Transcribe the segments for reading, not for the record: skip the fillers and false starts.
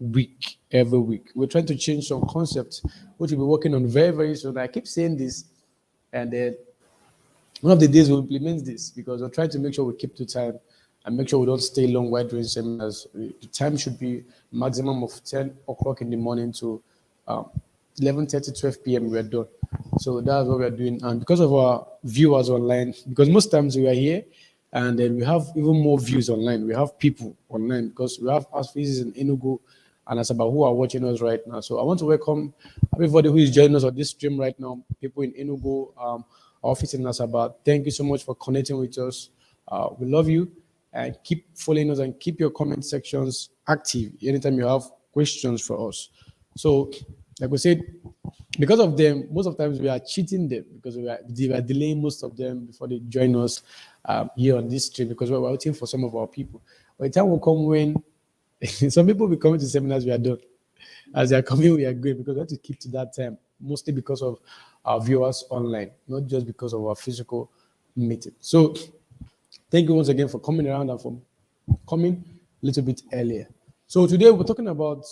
week, every week. We're trying to change some concepts, which we'll be working on very, very soon. I keep saying this, and then one of the days we'll implement this because we're trying to make sure we keep to time and make sure we don't stay long while doing seminars. The time should be maximum of 10 o'clock in the morning to um, 11:30, 12 p.m. We're done. So that's what we're doing. And because of our viewers online, because most times we are here and then we have even more views online. We have people online because we have our faces in Enugu and Asaba who are watching us right now. So I want to welcome everybody who is joining us on this stream right now. People in Enugu, office in Asaba. Thank you so much for connecting with us. We love you and keep following us and keep your comment sections active anytime you have questions for us. So, like we said, because of them, most of the times we are cheating them because we are delaying most of them before they join us here on this stream because we're waiting for some of our people. By the time will come when some people will be coming to seminars, we are done. As they are coming, we are great because we have to keep to that time, mostly because of our viewers online, not just because of our physical meeting. So, thank you once again for coming around and for coming a little bit earlier. So, today we're talking about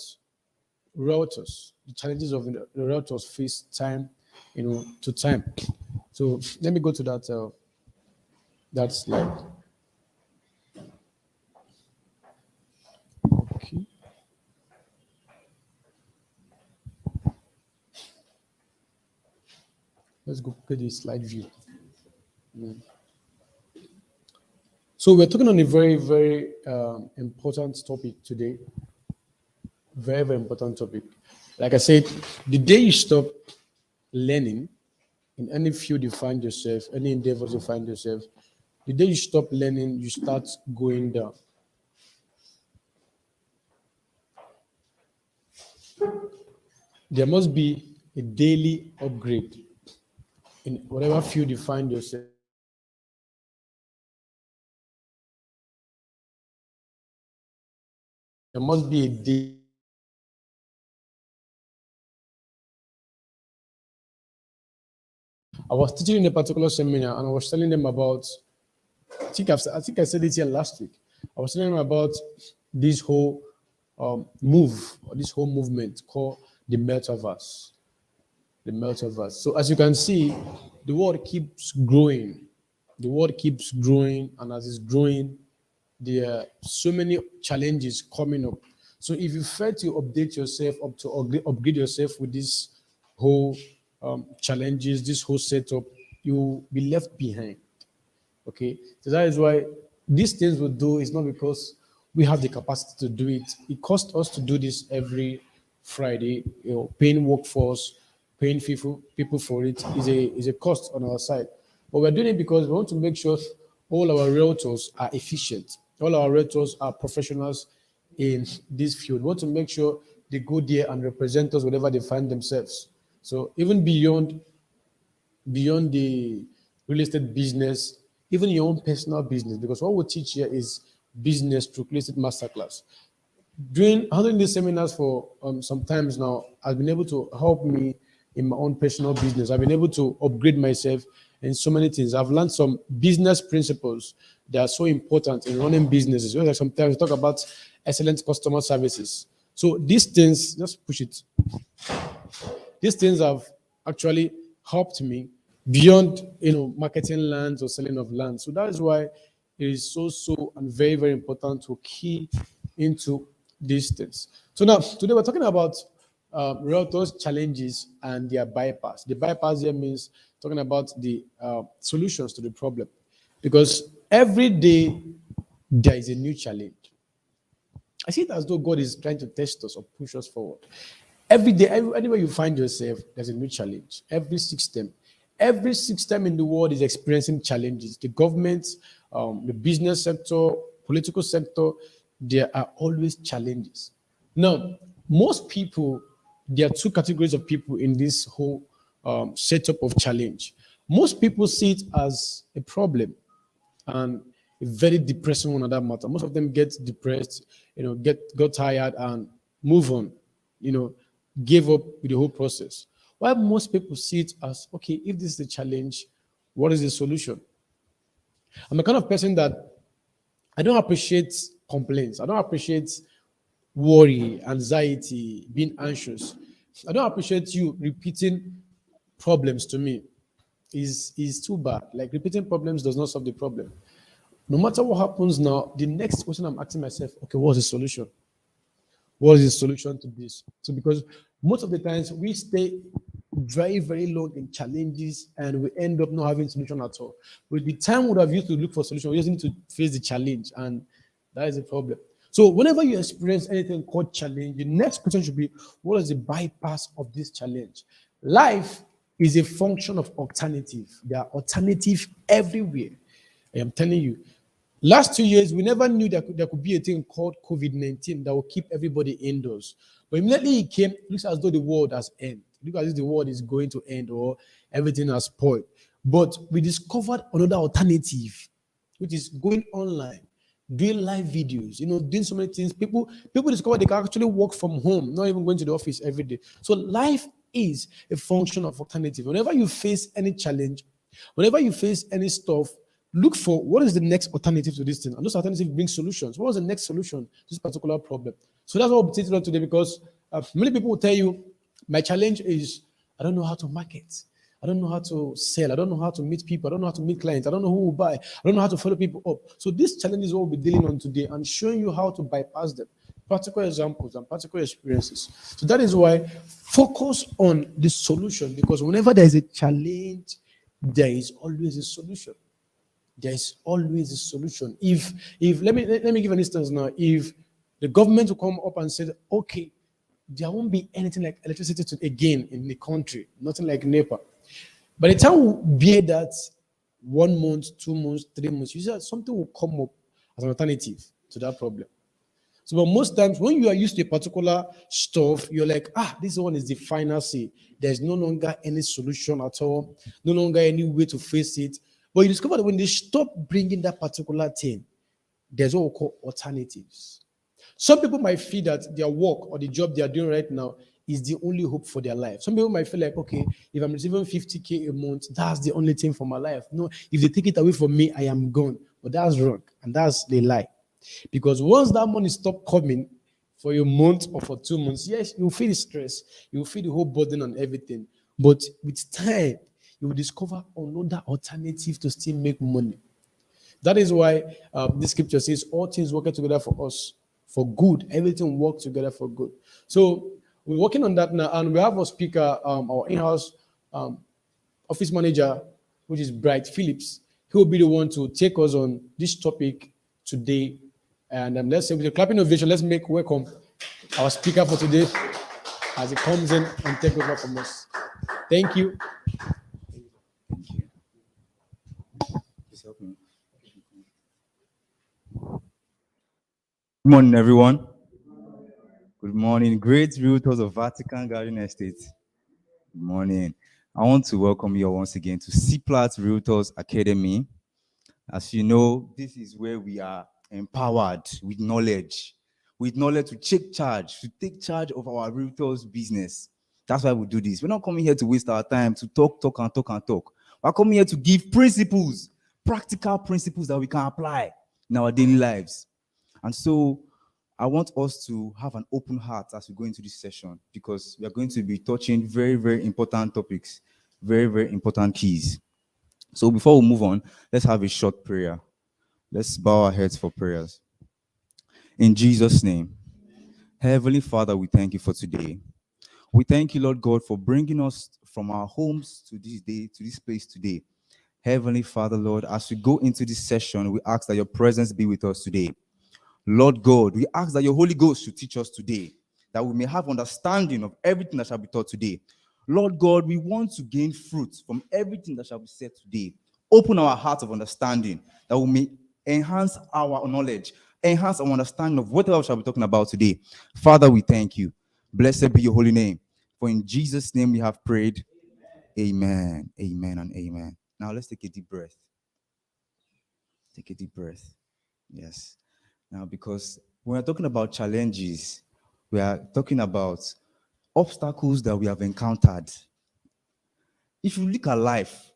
realtors, the challenges of the realtors face time, to time. So let me go to that slide. Okay. Let's go get the slide view. So we're talking on a very, very important topic today. Very, very important topic. Like I said, the day you stop learning in any field you find yourself, any endeavors you find yourself, the day you stop learning, you start going down. There must be a daily upgrade in whatever field you find yourself. There must be a day. I was teaching in a particular seminar and I was telling them about, I think I said it here last week. I was telling them about this whole move, or this whole movement called the metaverse. The metaverse. So as you can see, the world keeps growing. The world keeps growing, and as it's growing, there are so many challenges coming up. So if you fail to update yourself, upgrade yourself with this whole challenges, this whole setup, you'll be left behind. Okay, so that is why these things we do is not because we have the capacity to do it. It costs us to do this every Friday. Paying workforce, paying people for it is a cost on our side. But we're doing it because we want to make sure all our realtors are efficient. All our realtors are professionals in this field. We want to make sure they go there and represent us wherever they find themselves. So even beyond the real estate business, even your own personal business, because what we teach here is business through real estate masterclass. Handling these seminars for some times now has been able to help me in my own personal business. I've been able to upgrade myself in so many things. I've learned some business principles that are so important in running businesses. Like sometimes we talk about excellent customer services. So these things, just push it. These things have actually helped me beyond marketing lands or selling of land. So that is why it is so and very, very important to key into these things. So now today we're talking about realtors challenges and their bypass. The bypass here means talking about the solutions to the problem, because every day there is a new challenge. I see it as though God is trying to test us or push us forward. Every day, anywhere you find yourself, there's a new challenge. Every system in the world is experiencing challenges. The government, the business sector, political sector, there are always challenges. Now, most people, there are two categories of people in this whole setup of challenge. Most people see it as a problem and a very depressing one at that matter. Most of them get depressed, got tired and move on, give up with the whole process. While most people see it as, okay, if this is a challenge, what is the solution? I'm the kind of person that I don't appreciate complaints. I don't appreciate worry, anxiety, being anxious. I don't appreciate you repeating problems to me. Is too bad. Like repeating problems does not solve the problem. No matter what happens now, the next question I'm asking myself, okay, what's the solution? What is the solution to this? So because most of the times we stay very, very long in challenges and we end up not having solution at all. With the time we would have used to look for solution, we just need to face the challenge, and that is a problem. So whenever you experience anything called challenge, the next question should be, what is the bypass of this challenge? Life is a function of alternative. There are alternatives everywhere. I am telling you. Last 2 years, we never knew there could be a thing called COVID-19 that will keep everybody indoors. But immediately it came, it looks as though the world has ended. It looks as if the world is going to end or everything has spoiled. But we discovered another alternative, which is going online, doing live videos, doing so many things. People discover they can actually work from home, not even going to the office every day. So life is a function of alternative. Whenever you face any challenge, whenever you face any stuff, look for what is the next alternative to this thing. And those alternatives bring solutions. What was the next solution to this particular problem? So that's what we'll take on today, because many people will tell you, my challenge is I don't know how to market. I don't know how to sell. I don't know how to meet people. I don't know how to meet clients. I don't know who will buy. I don't know how to follow people up. So this challenge is what we'll be dealing on today and showing you how to bypass them. Practical examples and practical experiences. So that is why focus on the solution, because whenever there is a challenge, there is always a solution. There is always a solution. If let me give an instance now. If the government will come up and say, okay, there won't be anything like electricity again in the country, nothing like NEPA. By the time we bear that 1 month, 2 months, 3 months, you see that something will come up as an alternative to that problem. So, but most times when you are used to a particular stuff, you're like, this one is the final say. There's no longer any solution at all, no longer any way to face it. But you discover that when they stop bringing that particular thing, there's what we call alternatives. Some people might feel that their work or the job they are doing right now is the only hope for their life. Some people might feel like, okay, if I'm receiving 50K a month, that's the only thing for my life. No, if they take it away from me, I am gone. But that's wrong, and that's the lie. Because once that money stop coming for a month or for 2 months, yes, you'll feel the stress, you'll feel the whole burden on everything. But with time, you will discover another alternative to still make money. That is why this scripture says, all things work together for us for good. Everything works together for good. So we're working on that now, and we have a speaker, our in-house office manager, which is Bright Phillips. He will be the one to take us on this topic today. And let's say with a clapping ovation, let's make welcome our speaker for today as he comes in and take over from us. Thank you. Good morning, everyone. Good morning, great realtors of Vatican Garden Estate. Good morning. I want to welcome you once again to C-Plat Realtors Academy. As you know, this is where we are empowered with knowledge to take charge of our realtors business. That's why we do this. We're not coming here to waste our time to talk. We're coming here to give principles, practical principles that we can apply in our daily lives. And so I want us to have an open heart as we go into this session, because we are going to be touching very, very important topics, very, very important keys. So before we move on, let's have a short prayer. Let's bow our heads for prayers. In Jesus' name, Heavenly Father, we thank you for today. We thank you, Lord God, for bringing us from our homes to this day, to this place today. Heavenly Father, Lord, as we go into this session, we ask that your presence be with us today. Lord God, we ask that your Holy Ghost should teach us today, that we may have understanding of everything that shall be taught today. Lord God, we want to gain fruit from everything that shall be said today. Open our hearts of understanding, that we may enhance our knowledge, enhance our understanding of whatever we shall be talking about today. Father, we thank you. Blessed be your holy name. For in Jesus' name we have prayed. Amen, amen, and amen. Now let's take a deep breath. Take a deep breath. Yes. Now, because when we're talking about challenges, we are talking about obstacles that we have encountered. If you look at life,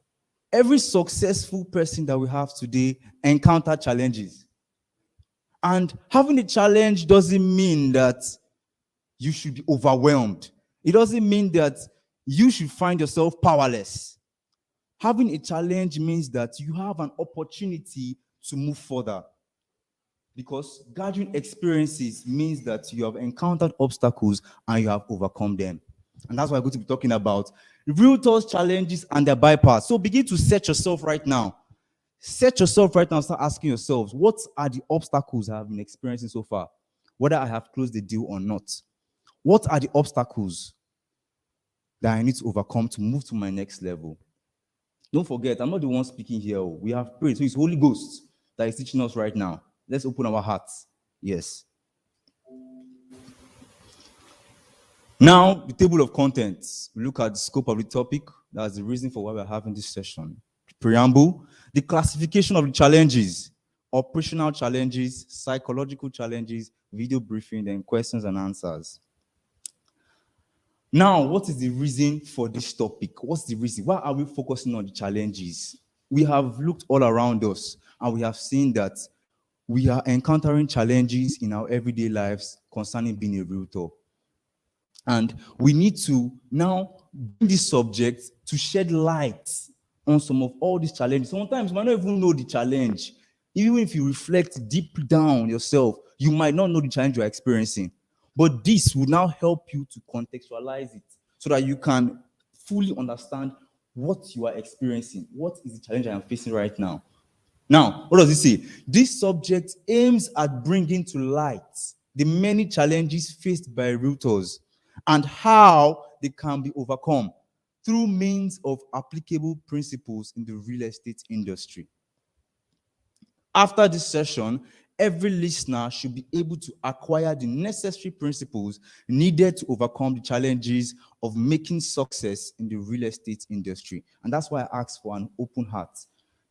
every successful person that we have today encountered challenges. And having a challenge doesn't mean that you should be overwhelmed. It doesn't mean that you should find yourself powerless. Having a challenge means that you have an opportunity to move further. Because gathering experiences means that you have encountered obstacles and you have overcome them. And that's why I'm going to be talking about realtors, challenges, and their bypass. So begin to set yourself right now. Set yourself right now and start asking yourselves, what are the obstacles I have been experiencing so far? Whether I have closed the deal or not. What are the obstacles that I need to overcome to move to my next level? Don't forget, I'm not the one speaking here. We have prayed. So it's Holy Ghost that is teaching us right now. Let's open our hearts. Yes. Now, the table of contents. We look at the scope of the topic. That's the reason for why we're having this session. Preamble, the classification of the challenges, operational challenges, psychological challenges, video briefing, then questions and answers. Now, what is the reason for this topic? What's the reason? Why are we focusing on the challenges? We have looked all around us and we have seen that we are encountering challenges in our everyday lives concerning being a realtor. And we need to now bring this subject to shed light on some of all these challenges. Sometimes you might not even know the challenge. Even if you reflect deep down yourself, you might not know the challenge you're experiencing. But this will now help you to contextualize it so that you can fully understand what you are experiencing. What is the challenge I am facing right now? Now, what does it say? This subject aims at bringing to light the many challenges faced by realtors and how they can be overcome through means of applicable principles in the real estate industry. After this session, every listener should be able to acquire the necessary principles needed to overcome the challenges of making success in the real estate industry. And that's why I ask for an open heart.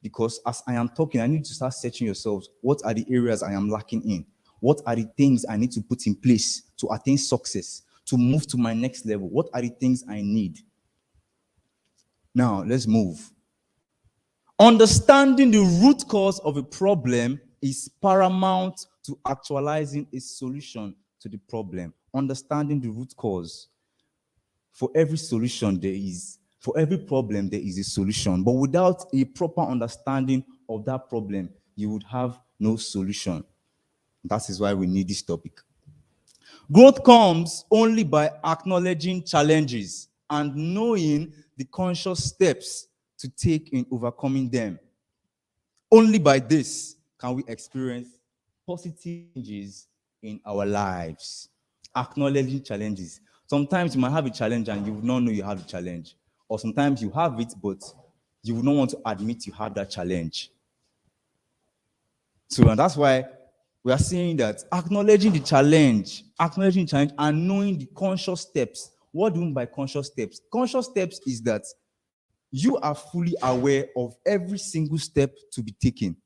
Because as I am talking, I need to start searching yourselves. What are the areas I am lacking in? What are the things I need to put in place to attain success, to move to my next level? What are the things I need? Now, let's move. Understanding the root cause of a problem is paramount to actualizing a solution to the problem. Understanding the root cause. For every solution, for every problem, there is a solution. But without a proper understanding of that problem, you would have no solution. That is why we need this topic. Growth comes only by acknowledging challenges and knowing the conscious steps to take in overcoming them. Only by this can we experience positive changes in our lives. Acknowledging challenges. Sometimes you might have a challenge and you will not know you have a challenge. Or sometimes you have it, but you will not want to admit you have that challenge. So and that's why we are saying that acknowledging the challenge and knowing the conscious steps. What do you mean by conscious steps? Conscious steps is that you are fully aware of every single step to be taken.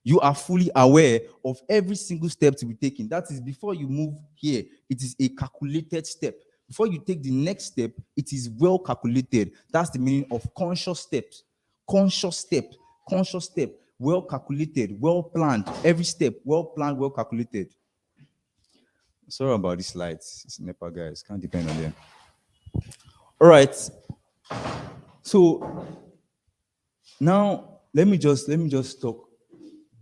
You are fully aware of every single step to be taken. That is, before you move here, it is a calculated step. Before you take the next step, it is well calculated. That's the meaning of conscious steps. Conscious step, conscious step, well calculated, well planned. Every step, well planned, well calculated. Sorry about these lights. It's NEPA guys. Can't depend on them. All right. So now let me just talk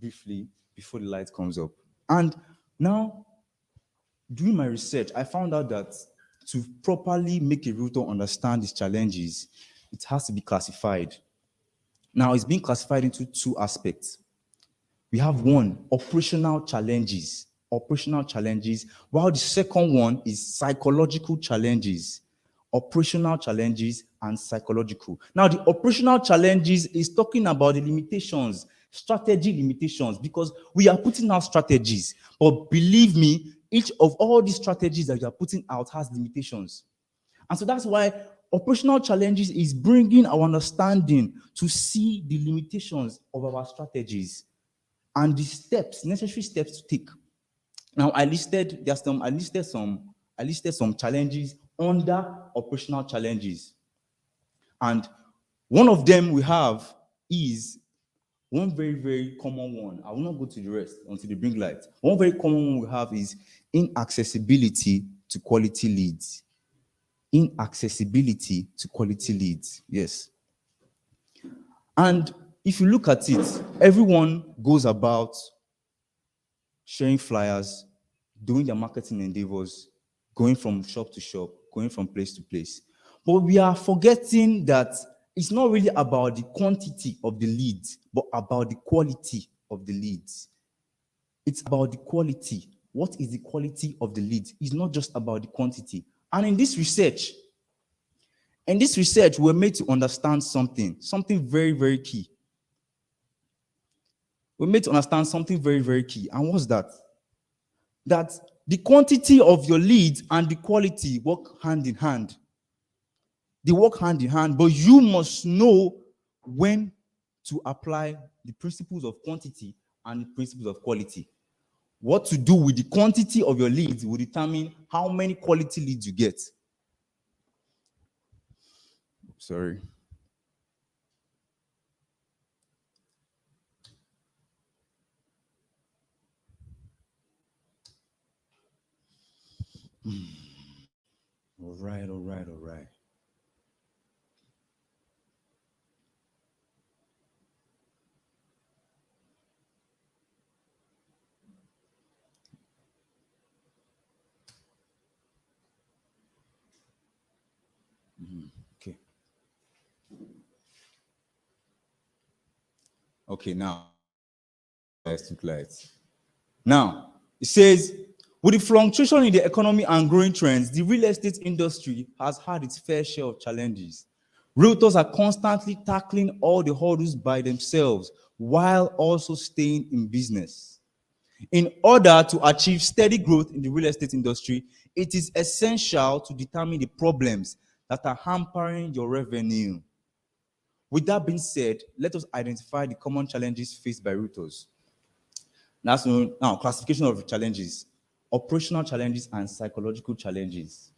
briefly before the light comes up. And now, doing my research, I found out that to properly make a realtor understand these challenges, it has to be classified. Now, it's being classified into two aspects. We have one, operational challenges. Operational challenges, while the second one is psychological challenges. Operational challenges and psychological. Now, the operational challenges is talking about the limitations, strategy limitations, because we are putting out strategies. But believe me, each of all these strategies that you are putting out has limitations. And so that's why operational challenges is bringing our understanding to see the limitations of our strategies and the steps, necessary steps to take. Now, I listed some challenges under operational challenges. And one of them we have is One very, very common one, I will not go to the rest until they bring light. One very common one we have is inaccessibility to quality leads. Inaccessibility to quality leads. Yes. And if you look at it, everyone goes about sharing flyers, doing their marketing endeavors, going from shop to shop, going from place to place. But we are forgetting that it's not really about the quantity of the leads, but about the quality of the leads. It's about the quality. What is the quality of the leads? It's not just about the quantity. And in this research, we're made to understand something very, very key. We're made to understand something very, very key. And what's that? That the quantity of your leads and the quality work hand in hand. They work hand in hand, but you must know when to apply the principles of quantity and the principles of quality. What to do with the quantity of your leads will determine how many quality leads you get. Sorry. All right, all right, all right. Okay. Okay, now let's took lights. Now, it says, with the fluctuation in the economy and growing trends, the real estate industry has had its fair share of challenges. Realtors are constantly tackling all the hurdles by themselves while also staying in business. In order to achieve steady growth in the real estate industry, it is essential to determine the problems that are hampering your revenue. With that being said, let us identify the common challenges faced by realtors. Now, classification of challenges: operational challenges and psychological challenges.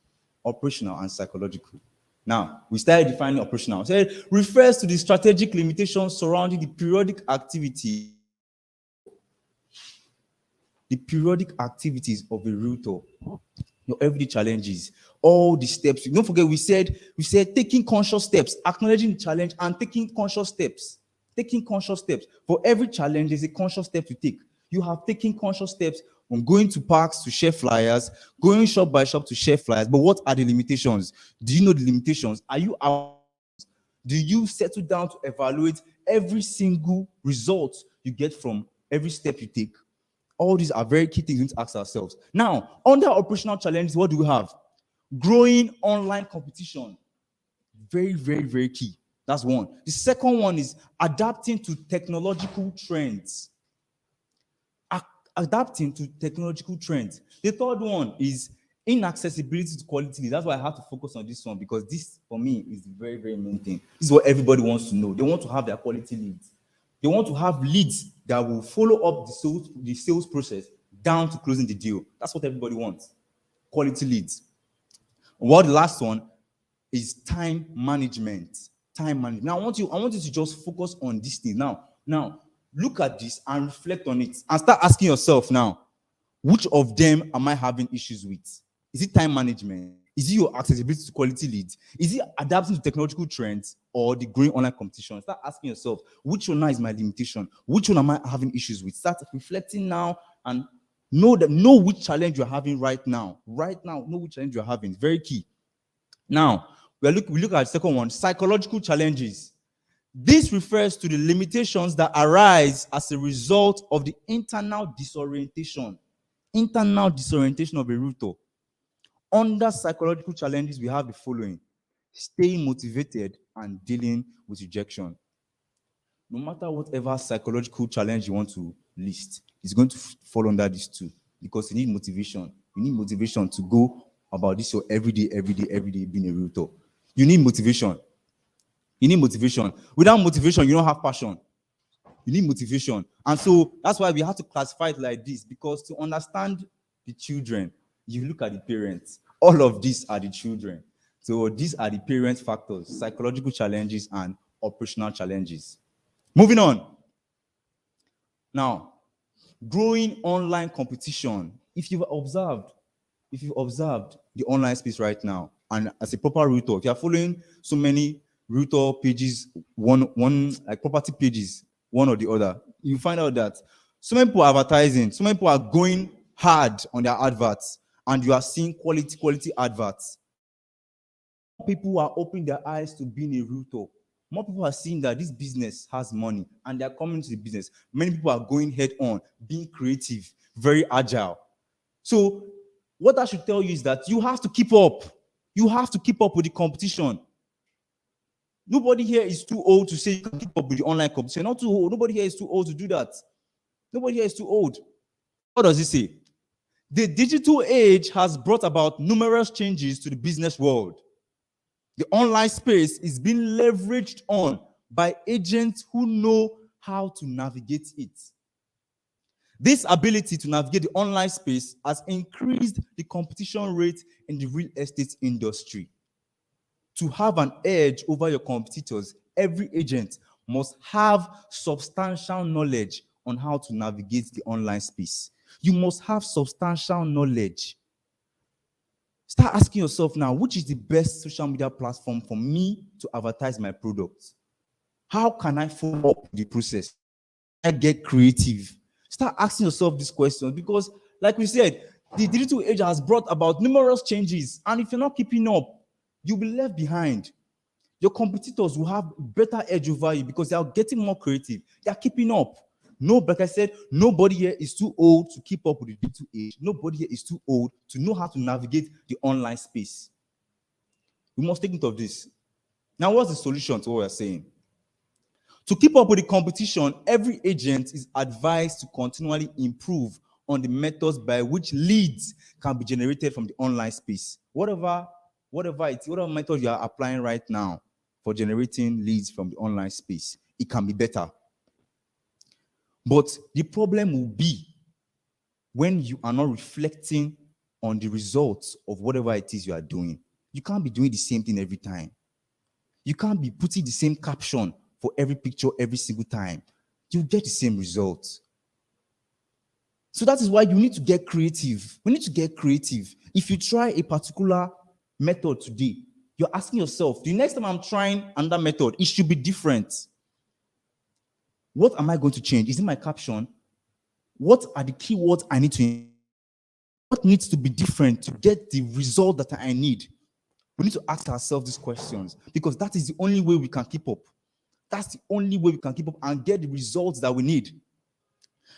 Operational and psychological. Now, we started defining operational. So it refers to the strategic limitations surrounding the periodic activities of a realtor. Your everyday challenges, all the steps. Don't forget, we said taking conscious steps, acknowledging the challenge and taking conscious steps. Taking conscious steps. For every challenge, there's a conscious step to take. You have taken conscious steps on going to parks to share flyers, going shop by shop to share flyers. But what are the limitations? Do you know the limitations? Are you out? Do you settle down to evaluate every single result you get from every step you take? All these are very key things we need to ask ourselves. Now, under operational challenges, what do we have? Growing online competition. Very, very, very key. That's one. The second one is adapting to technological trends. Adapting to technological trends. The third one is inaccessibility to quality. That's why I have to focus on this one, because this, for me, is the very, very main thing. This is what everybody wants to know. They want to have their quality leads. They want to have leads that will follow up the sales process down to closing the deal. That's what everybody wants. Quality leads. Well, the last one is time management. Time management. Now, I want you to just focus on this thing. Now, look at this and reflect on it and start asking yourself now, which of them am I having issues with? Is it time management? Is it your accessibility to quality leads? Is it adapting to technological trends or the growing online competition? Start asking yourself, which one now is my limitation? Which one am I having issues with? Start reflecting now and know which challenge you're having right now. Right now, know which challenge you're having. It's very key. Now, we look at the second one, psychological challenges. This refers to the limitations that arise as a result of the internal disorientation of a realtor. Under psychological challenges, we have the following: staying motivated and dealing with rejection. No matter whatever psychological challenge you want to list, it's going to fall under these two, because you need motivation. You need motivation to go about this your every day being a realtor. You need motivation. You need motivation. Without motivation, you don't have passion. You need motivation. And so that's why we have to classify it like this, because to understand the children, you look at the parents. All of these are the children. So these are the parent factors: psychological challenges and operational challenges. Moving on. Now, growing online competition. If you've observed the online space right now, and as a proper realtor, if you're following so many realtor pages, one like property pages, one or the other, you find out that so many people are advertising, so many people are going hard on their adverts, and you are seeing quality adverts. People are opening their eyes to being a realtor. More people are seeing that this business has money and they're coming to the business. Many people are going head on, being creative, very agile. So, what I should tell you is that you have to keep up. You have to keep up with the competition. Nobody here is too old to say you can keep up with the online competition. Not too old. Nobody here is too old to do that. Nobody here is too old. What does it say? The digital age has brought about numerous changes to the business world. The online space is being leveraged on by agents who know how to navigate it. This ability to navigate the online space has increased the competition rate in the real estate industry. To have an edge over your competitors, every agent must have substantial knowledge on how to navigate the online space. You must have substantial knowledge. Start asking yourself now, which is the best social media platform for me to advertise my products? How can I follow up the process? I get creative. Start asking yourself these questions because, like we said, the digital age has brought about numerous changes. And if you're not keeping up, you'll be left behind. Your competitors will have better edge over you because they are getting more creative. They are keeping up. No, like I said, nobody here is too old to keep up with the digital age. Nobody here is too old to know how to navigate the online space. We must take note of this. Now, what's the solution to what we're saying? To keep up with the competition, every agent is advised to continually improve on the methods by which leads can be generated from the online space. Whatever method you are applying right now for generating leads from the online space, it can be better. But the problem will be when you are not reflecting on the results of whatever it is you are doing. You can't be doing the same thing every time. You can't be putting the same caption for every picture every single time. You get the same results. So that is why you need to get creative. We need to get creative. If you try a particular method today, you're asking yourself, the next time I'm trying another method, it should be different. What am I going to change? Is it my caption? What are the keywords I need to? What needs to be different to get the result that I need? We need to ask ourselves these questions because that is the only way we can keep up. That's the only way we can keep up and get the results that we need.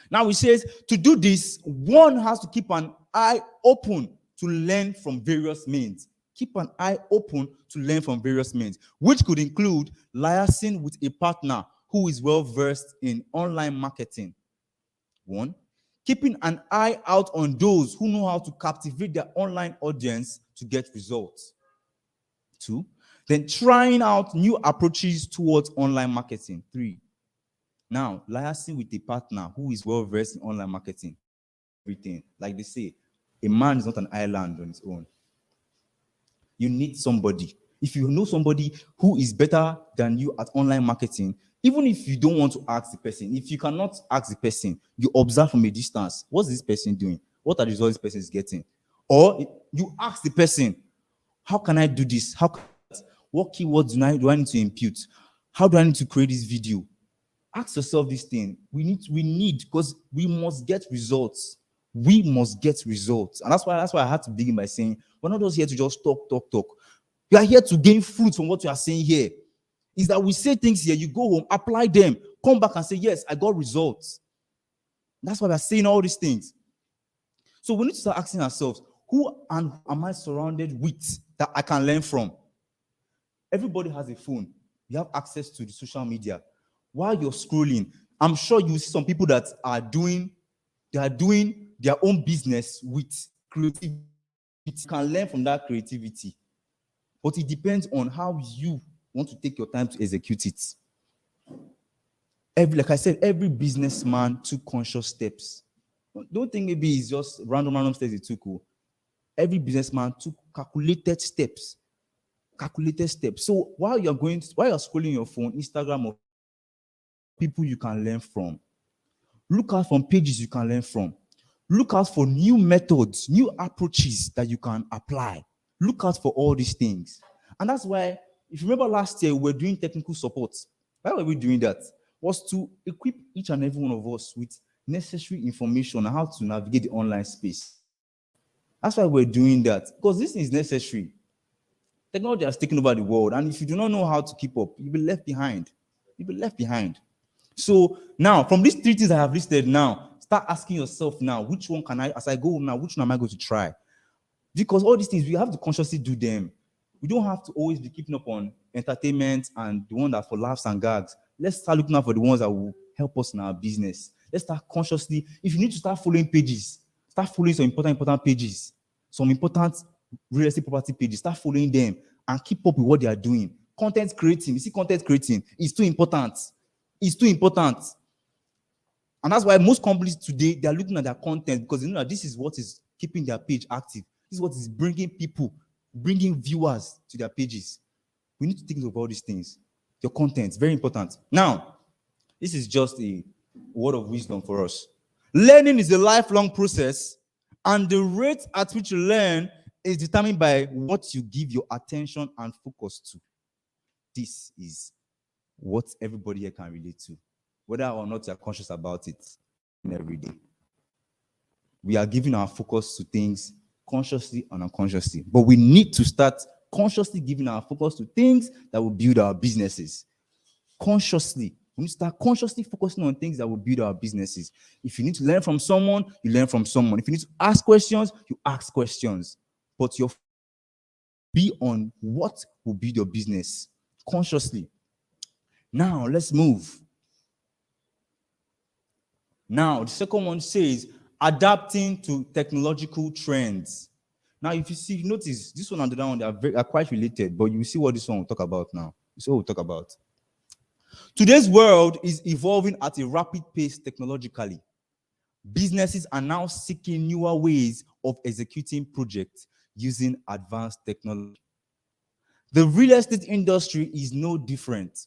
Now, it says to do this, one has to keep an eye open to learn from various means. Keep an eye open to learn from various means, which could include liaising with a partner who is well versed in online marketing. One, keeping an eye out on those who know how to captivate their online audience to get results. Two, then trying out new approaches towards online marketing. Three, now liaising with a partner who is well versed in online marketing. Everything, like they say, a man is not an island on his own. You need somebody. If you know somebody who is better than you at online marketing, even if you don't want to ask the person, if you cannot ask the person, you observe from a distance. What's this person doing? What are the results this person is getting? Or you ask the person, how can I do this? What keywords do I need to impute? How do I need to create this video? Ask yourself this thing. We need because we must get results. We must get results. And that's why I had to begin by saying, we're not just here to just talk. We are here to gain fruit from what you are saying here. Is that we say things here, you go home, apply them, come back and say, yes, I got results. That's why we're saying all these things. So we need to start asking ourselves, who am I surrounded with that I can learn from? Everybody has a phone. You have access to the social media. While you're scrolling, I'm sure you see some people that are doing their own business with creativity. You can learn from that creativity. But it depends on how you want to take your time to execute it. Like I said, every businessman took conscious steps. Don't think maybe it's just random steps he took. Every businessman took calculated steps. So while you're scrolling your phone, Instagram, or people you can learn from, Look out for pages you can learn from. Look out for new methods, new approaches that you can apply. Look out for all these things. And that's why, if you remember last year, we were doing technical support. Why were we doing that? Was to equip each and every one of us with necessary information on how to navigate the online space. That's why we're doing that, because this is necessary. Technology has taken over the world, and if you do not know how to keep up, you'll be left behind. You'll be left behind. So now, from these three things I have listed now, start asking yourself now, which one can I, as I go now, which one am I going to try? Because all these things, we have to consciously do them. We don't have to always be keeping up on entertainment and the one that's for laughs and gags. Let's start looking out for the ones that will help us in our business. Let's start consciously. If you need to start following pages, start following some important pages, some important real estate property pages. Start following them and keep up with what they are doing. Content creating. You see, content creating is too important. It's too important. And that's why most companies today, they are looking at their content because they know that this is what is keeping their page active. This is what is bringing people, bringing viewers to their pages. We need to think about all these things. Your content is very important. Now, this is just a word of wisdom for us. Learning is a lifelong process, and the rate at which you learn is determined by what you give your attention and focus to. This is what everybody here can relate to, whether or not you're conscious about it every day. We are giving our focus to things consciously and unconsciously, but we need to start consciously giving our focus to things that will build our businesses. Consciously. We need to start consciously focusing on things that will build our businesses. If you need to learn from someone, you learn from someone. If you need to ask questions, you ask questions. But your be on what will build your business consciously. Now, let's move. Now, the second one says adapting to technological trends. Now, if you see, notice this one and the other one, they are quite related, but you see what this one will talk about now. This is what we'll talk about. Today's world is evolving at a rapid pace technologically. Businesses are now seeking newer ways of executing projects using advanced technology. The real estate industry is no different.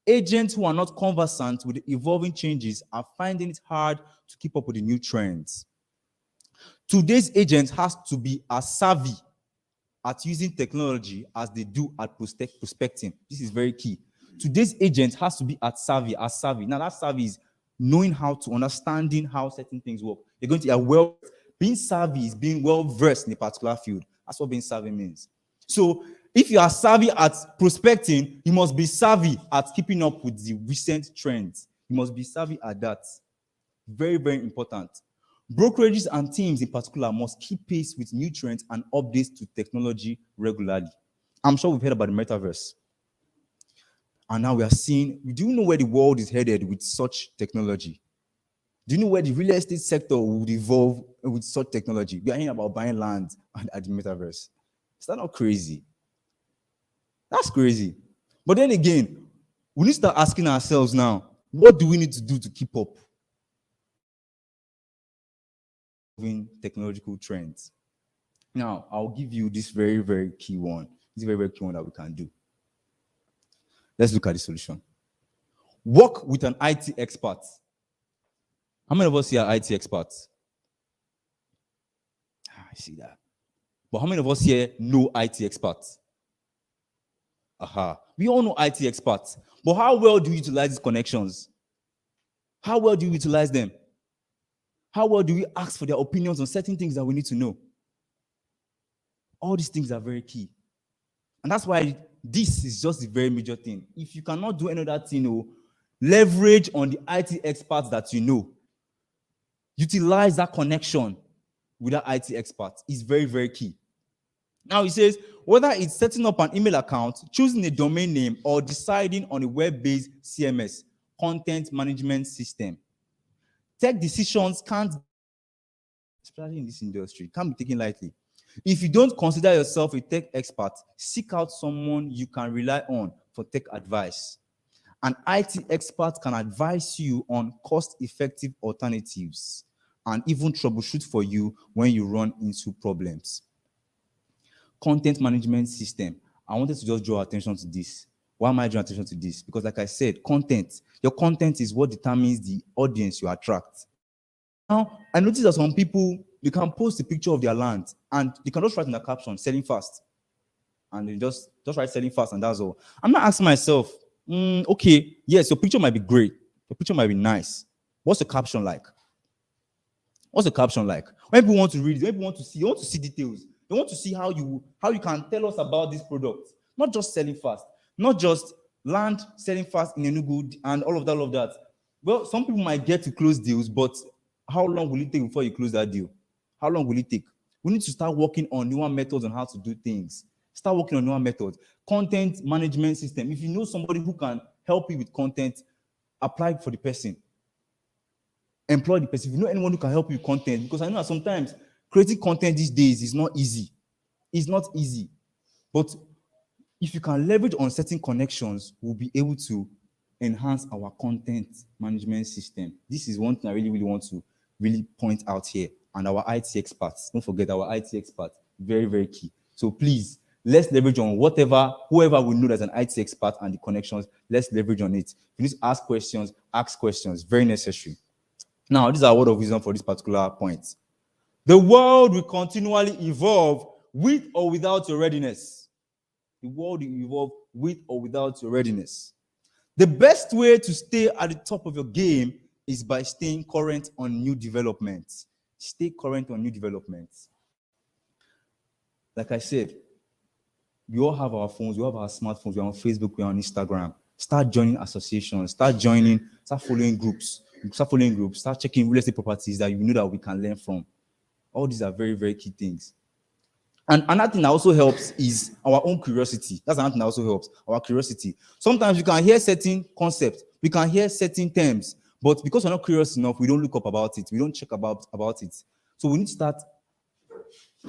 Agents who are not conversant with the evolving changes are finding it hard to keep up with the new trends. Today's agents have to be as savvy at using technology as they do at prospecting. This is very key. Today's agent has to be as savvy. Now, that savvy is knowing how to, understanding how certain things work. You're going to being savvy is being well versed in a particular field. That's what being savvy means. So if you are savvy at prospecting, you must be savvy at keeping up with the recent trends. You must be savvy at that. Very, very important. Brokerages and teams in particular must keep pace with new trends and updates to technology regularly. I'm sure we've heard about the metaverse. And now we are seeing, do you know where the world is headed with such technology? Do you know where the real estate sector would evolve with such technology? We are hearing about buying land at the metaverse. Is that not crazy? That's crazy. But then again, we need to start asking ourselves now, what do we need to do to keep up with technological trends? Now, I'll give you this very, very key one. This is a very, very key one that we can do. Let's look at the solution. Work with an IT expert. How many of us here are IT experts? I see that. But how many of us here know IT experts? We all know IT experts. But how well do you utilize these connections? How well do you utilize them? How well do we ask for their opinions on certain things that we need to know? All these things are very key. And that's why this is just the very major thing. If you cannot do any other thing, leverage on the IT experts that you know. Utilize that connection with that IT expert is very, very key. Now he says, whether it's setting up an email account, choosing a domain name, or deciding on a web-based CMS, content management system. Tech decisions can't, especially in this industry, can't be taken lightly. If you don't consider yourself a tech expert, seek out someone you can rely on for tech advice. An IT expert can advise you on cost-effective alternatives and even troubleshoot for you when you run into problems. Content management system. I wanted to just draw attention to this. Why am I drawing attention to this? Because like I said, your content is what determines the audience you attract. Now, I noticed that some people, you can post a picture of their land and they can just write in the caption, selling fast. And they just write selling fast and that's all. I'm not asking myself, okay, yes, your picture might be great. Your picture might be nice. What's the caption like? What's the caption like? When people want to read it, when people want to see details. They want to see how you can tell us about this product. Not just selling fast. Not just land selling fast in Enugu and all of that. Well, some people might get to close deals, but how long will it take before you close that deal? How long will it take? We need to start working on newer methods on how to do things. Start working on newer methods. Content management system. If you know somebody who can help you with content, apply for the person. Employ the person. If you know anyone who can help you with content, because I know that sometimes creating content these days is not easy. It's not easy. But if you can leverage on certain connections, we'll be able to enhance our content management system. This is one thing I really, really want to really point out here. And our IT experts, don't forget our IT experts, very, very key. So please, let's leverage on whoever we know as an IT expert and the connections, let's leverage on it. If you need to ask questions, very necessary. Now, this is our word of wisdom for this particular point. The world will continually evolve with or without your readiness. The world will evolve with or without your readiness. The best way to stay at the top of your game is by staying current on new developments. Stay current on new developments. Like I said, we all have our phones, we have our smartphones, we're on Facebook, we're on Instagram. Start joining associations, start following groups, start checking real estate properties that you know that we can learn from. All these are very, very key things. And another thing that also helps is our own curiosity. That's another thing that also helps, our curiosity. Sometimes you can hear certain concepts, we can hear certain terms, but because we're not curious enough, we don't look up about it, we don't check about it. So we need to start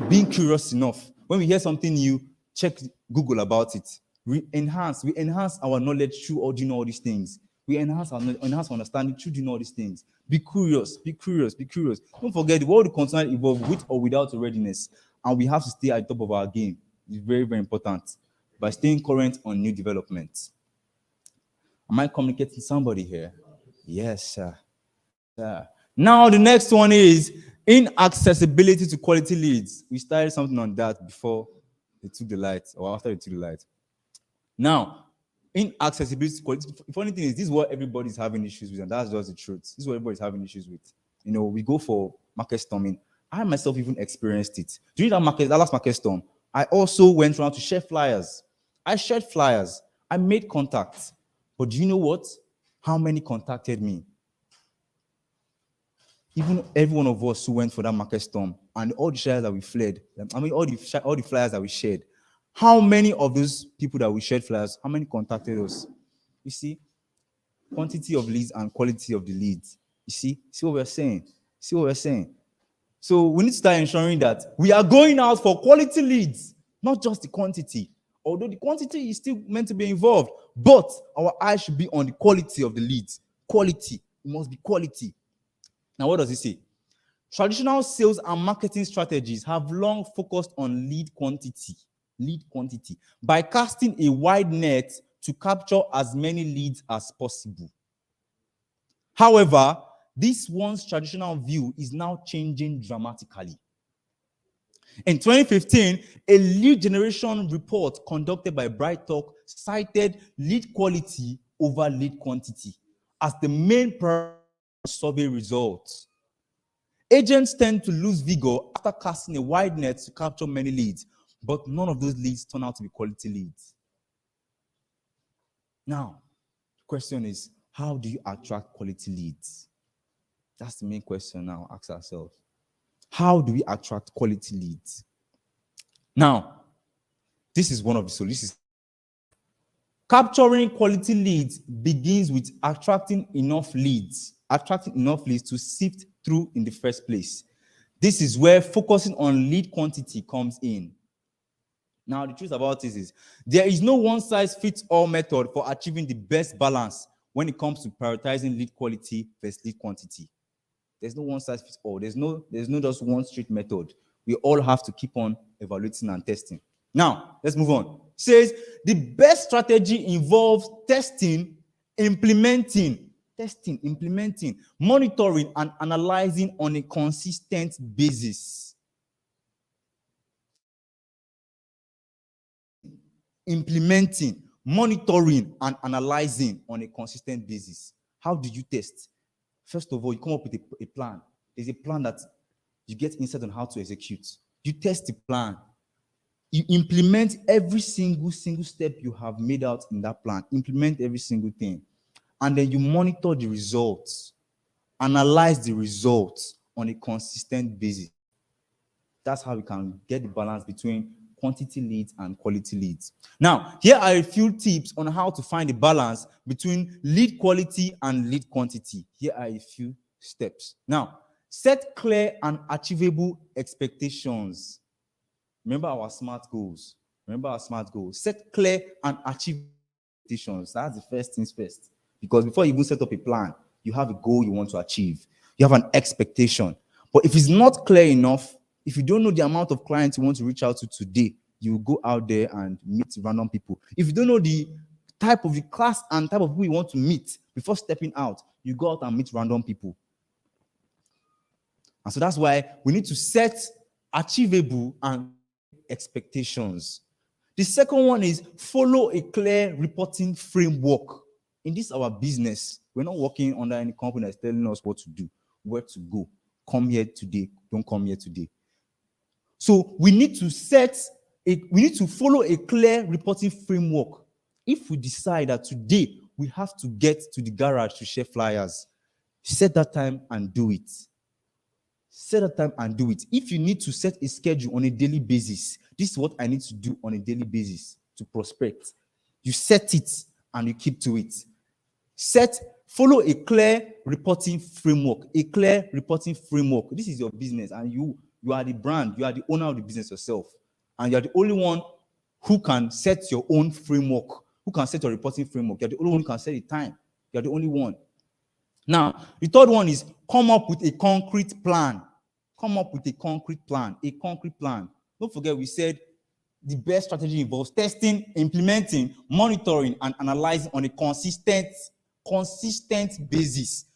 being curious enough. When we hear something new, check Google about it. We enhance our knowledge through doing all these things. We enhance our understanding through doing all these things. Be curious. Don't forget, the world will continually evolve with or without readiness, and we have to stay at the top of our game. It's very, very important by staying current on new developments. Am I communicating to somebody here? Yes, sir. Now, the next one is inaccessibility to quality leads. We started something on that before they took the light, or after they took the light. Now, inaccessibility to quality. The funny thing is, this is what everybody's having issues with, and that's just the truth. This is what everybody's having issues with. You know, we go for market storming. I myself even experienced it. During that last market storm, I also went around to share flyers. I shared flyers. I made contacts. But do you know what? How many contacted me? Even every one of us who went for that market storm and all the shares that we fled, all the flyers that we shared, how many of those people that we shared flyers, how many contacted us? You see, quantity of leads and quality of the leads. You see what we're saying? So we need to start ensuring that we are going out for quality leads, not just the quantity. Although the quantity is still meant to be involved, but our eyes should be on the quality of the leads. Quality. It must be quality. Now, what does it say? Traditional sales and marketing strategies have long focused on lead quantity, by casting a wide net to capture as many leads as possible. However, this once traditional view is now changing dramatically. In 2015, a lead generation report conducted by BrightTalk cited lead quality over lead quantity as the main priority survey results. Agents tend to lose vigor after casting a wide net to capture many leads, but none of those leads turn out to be quality leads. Now, the question is, how do you attract quality leads? That's the main question now, ask ourselves. How do we attract quality leads? Now, this is one of the solutions. Capturing quality leads begins with attracting enough leads to sift through in the first place. This is where focusing on lead quantity comes in. Now, the truth about this is there is no one-size-fits-all method for achieving the best balance when it comes to prioritizing lead quality versus lead quantity. There's no one-size-fits-all. There's no just one straight method. We all have to keep on evaluating and testing. Now, let's move on. says the best strategy involves testing, implementing, monitoring, and analyzing on a consistent basis. Implementing, monitoring, and analyzing on a consistent basis. How do you test? First of all, you come up with a plan. There's a plan that you get insight on how to execute. You test the plan. You implement every single step you have made out in that plan. Implement every single thing. And then you monitor the results. Analyze the results on a consistent basis. That's how we can get the balance between quantity leads and quality leads. Now, here are a few tips on how to find the balance between lead quality and lead quantity. Here are a few steps. Now, set clear and achievable expectations. Remember our SMART goals. Set clear and achievable expectations. That's the first things first. Because before you even set up a plan, you have a goal you want to achieve. You have an expectation. But if it's not clear enough, if you don't know the amount of clients you want to reach out to today, you go out there and meet random people. If you don't know the type of the class and type of people you want to meet before stepping out, you go out and meet random people. And so that's why we need to set achievable and expectations. The second one is follow a clear reporting framework. In this our business, we're not working under any company that's telling us what to do, where to go. Come here today, don't come here today. So we need to follow a clear reporting framework. If we decide that today we have to get to the garage to share flyers, set that time and do it. If you need to set a schedule on a daily basis, this is what I need to do on a daily basis to prospect. You set it and you keep to it. Follow a clear reporting framework. This is your business, and you are the brand. You are the owner of the business yourself, and you are the only one who can set your own framework, who can set your reporting framework. You are the only one who can set the time. You are the only one. Now, the third one is come up with a concrete plan. A concrete plan. Don't forget, we said the best strategy involves testing, implementing, monitoring, and analyzing on a consistent basis.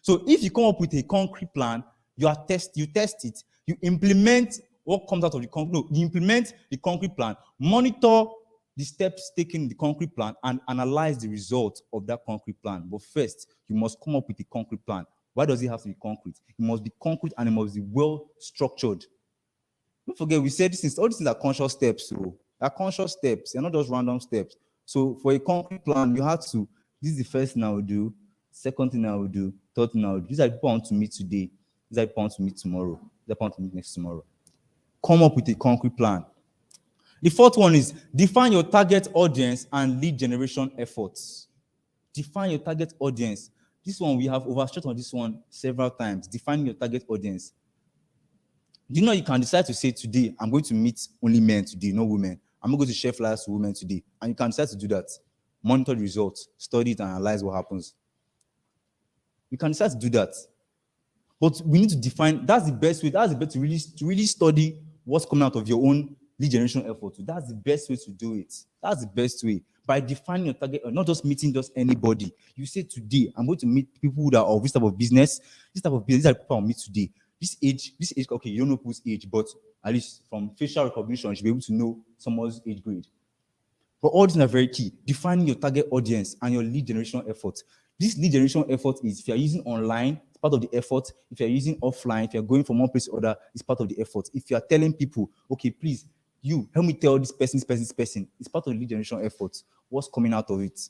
So if you come up with a concrete plan, you test it, you implement what comes out of the concrete. No, you implement the concrete plan, monitor the steps taken in the concrete plan, and analyze the results of that concrete plan. But first, you must come up with a concrete plan. Why does it have to be concrete? It must be concrete and it must be well structured. Don't forget, we said all these things are conscious steps. So they're conscious steps, they're not just random steps. So for a concrete plan, you have to, this is the first thing I will do, second thing I will do, third thing I will do. These are the people I want to meet today. These are the people I want to meet tomorrow. These are the people I want to meet next tomorrow. Come up with a concrete plan. The fourth one is define your target audience and lead generation efforts. Define your target audience. This one, we have overstressed on this one several times. Defining your target audience. Do you know you can decide to say today, I'm going to meet only men today, no women. I'm not going to share flyers to women today. And you can decide to do that. Monitor the results, study it, and analyze what happens. You can decide to do that. But we need to define, that's the best way to really study what's coming out of your own lead generation effort. That's the best way to do it. That's the best way. By defining your target, not just meeting just anybody. You say today, I'm going to meet people that are of this type of business, these are the people I'll meet today. This age, okay, you don't know whose age, but at least from facial recognition, you should be able to know someone's age grade. But all these are very key. Defining your target audience and your lead generation effort. This lead generation effort is, if you're using online, it's part of the effort. If you're using offline, if you're going from one place to other, it's part of the effort. If you're telling people, okay, please, you help me tell this person, it's part of the lead generation effort. What's coming out of it?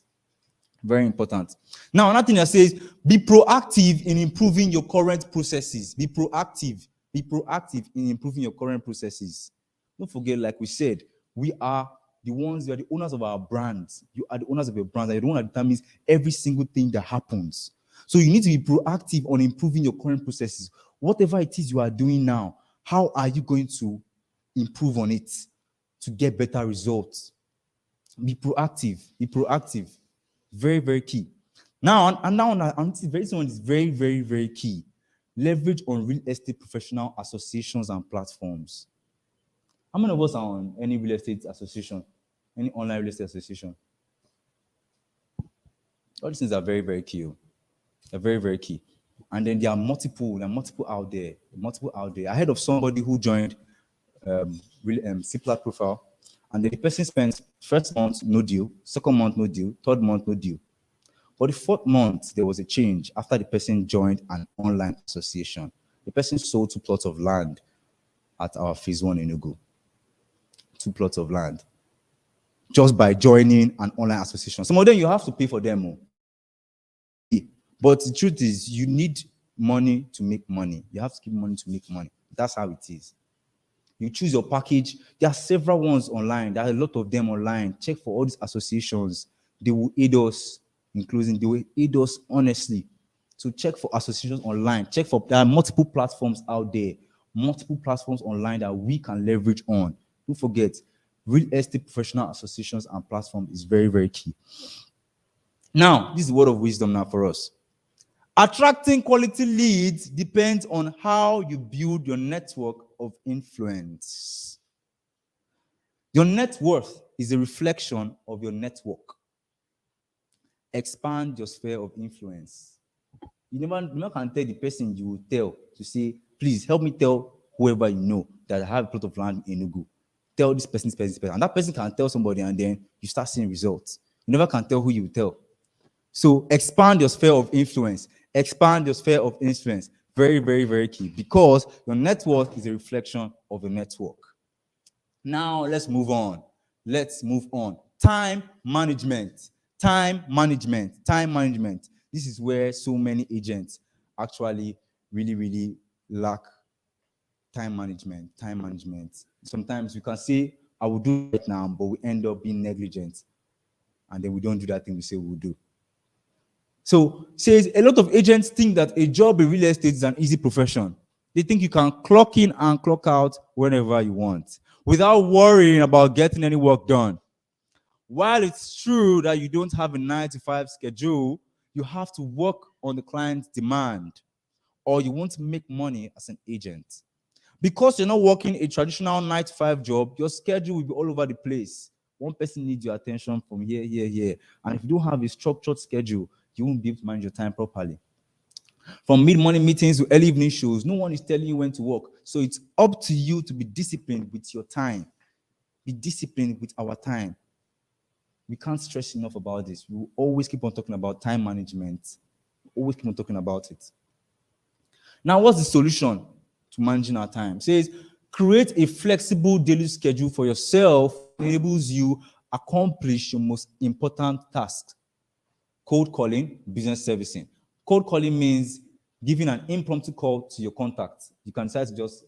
Very important. Now, another thing that says, be proactive in improving your current processes. Be proactive in improving your current processes. Don't forget, like we said, we are the owners of our brands. You are the owners of your brands, and you're the one that determines every single thing that happens. So you need to be proactive on improving your current processes. Whatever it is you are doing now, how are you going to improve on it to get better results? Be proactive. Very, very key. Now, this one is very, very, very key. Leverage on real estate professional associations and platforms. How many of us are on any real estate association? Any online real estate association? All these things are very, very key. They're very, very key. And then there are multiple out there. Multiple out there. I heard of somebody who joined Ciplat profile, and then the person spent first month no deal, second month no deal, third month no deal. But the fourth month, there was a change after the person joined an online association. The person sold 2 plots of land at our phase 1 in Enugu. 2 plots of land. Just by joining an online association. Some of them you have to pay for them. But the truth is, you need money to make money. You have to keep money to make money. That's how it is. You choose your package. There are several ones online. There are a lot of them online. Check for all these associations. They will aid us, including they will aid us honestly. So check for associations online. There are multiple platforms out there. Multiple platforms online that we can leverage on. Don't forget, real estate professional associations and platforms is very, very key. Now, this is a word of wisdom now for us. Attracting quality leads depends on how you build your network of influence. Your net worth is a reflection of your network. Expand your sphere of influence. You never can tell the person you will tell to say, please help me tell whoever you know that I have a plot of land in Enugu. Tell this person. And that person can tell somebody, and then you start seeing results. You never can tell who you will tell. So expand your sphere of influence. Expand your sphere of influence. Very, very, very key. Because your net worth is a reflection of your network. Now, let's move on. Time management. This is where so many agents actually really, really lack time management. Sometimes you can say, I will do it now, but we end up being negligent. And then we don't do that thing we say we'll do. So, says a lot of agents think that a job in real estate is an easy profession. They think you can clock in and clock out whenever you want without worrying about getting any work done. While it's true that you don't have a 9-to-5 schedule, you have to work on the client's demand, or you won't make money as an agent. Because you're not working a traditional 9-to-5 job, your schedule will be all over the place. One person needs your attention from here. And if you don't have a structured schedule, you won't be able to manage your time properly. From mid-morning meetings to early evening shows, no one is telling you when to work. So it's up to you to be disciplined with your time. Be disciplined with our time. We can't stress enough about this. We will always keep on talking about time management. Always keep on talking about it. Now, what's the solution to managing our time? It says, create a flexible daily schedule for yourself that enables you accomplish your most important tasks. Cold calling, business servicing. Cold calling means giving an impromptu call to your contact. You can decide to just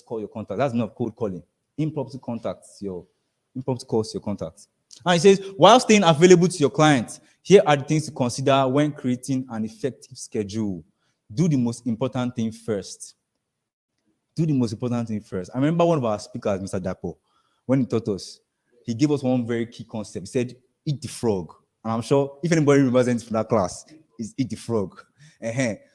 call your contact. That's not cold calling. Impromptu calls to your contact. And it says, while staying available to your clients, here are the things to consider when creating an effective schedule. Do the most important thing first. I remember one of our speakers, Mr. Dapo, when he taught us, he gave us one very key concept. He said, eat the frog. And I'm sure if anybody remembers anything from that class, is eat the frog.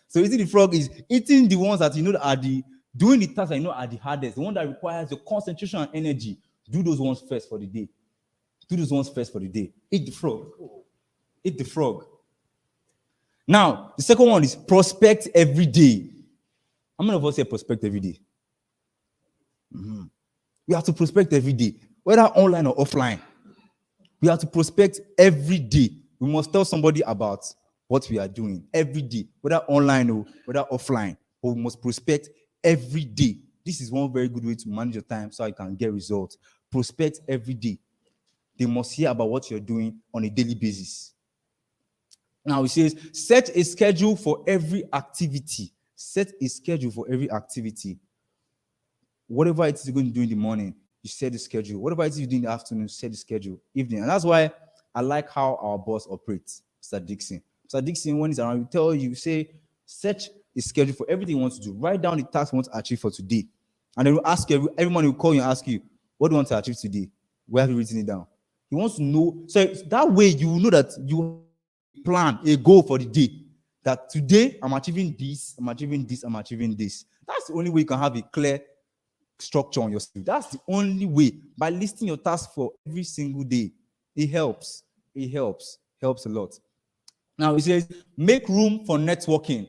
So eating the frog is eating the ones that you know are doing the tasks that you know are the hardest, the one that requires your concentration and energy. Do those ones first for the day. Eat the frog. Now, the second one is prospect every day. How many of us say prospect every day? We have to prospect every day, whether online or offline. We have to prospect every day. We must tell somebody about what we are doing every day, whether online or whether offline. But we must prospect every day. This is one very good way to manage your time so you can get results. Prospect every day. They must hear about what you're doing on a daily basis. Now it says, set a schedule for every activity. Whatever it is you're going to do in the morning, you set the schedule. Whatever it is you do in the afternoon, set the schedule. Evening. And that's why I like how our boss operates, Mr. Dixon. Mr. Dixon, when he's around, he tell you, say, set a schedule for everything you want to do. Write down the tasks you want to achieve for today. And then we'll ask you, everyone will call you and ask you, what do you want to achieve today? Where have you written it down? He wants to know. So that way you will know that you plan a goal for the day. That today I'm achieving this. That's the only way you can have a clear structure on your CV. That's the only way. By listing your tasks for every single day, it helps. It helps. Helps a lot. Now it says, make room for networking.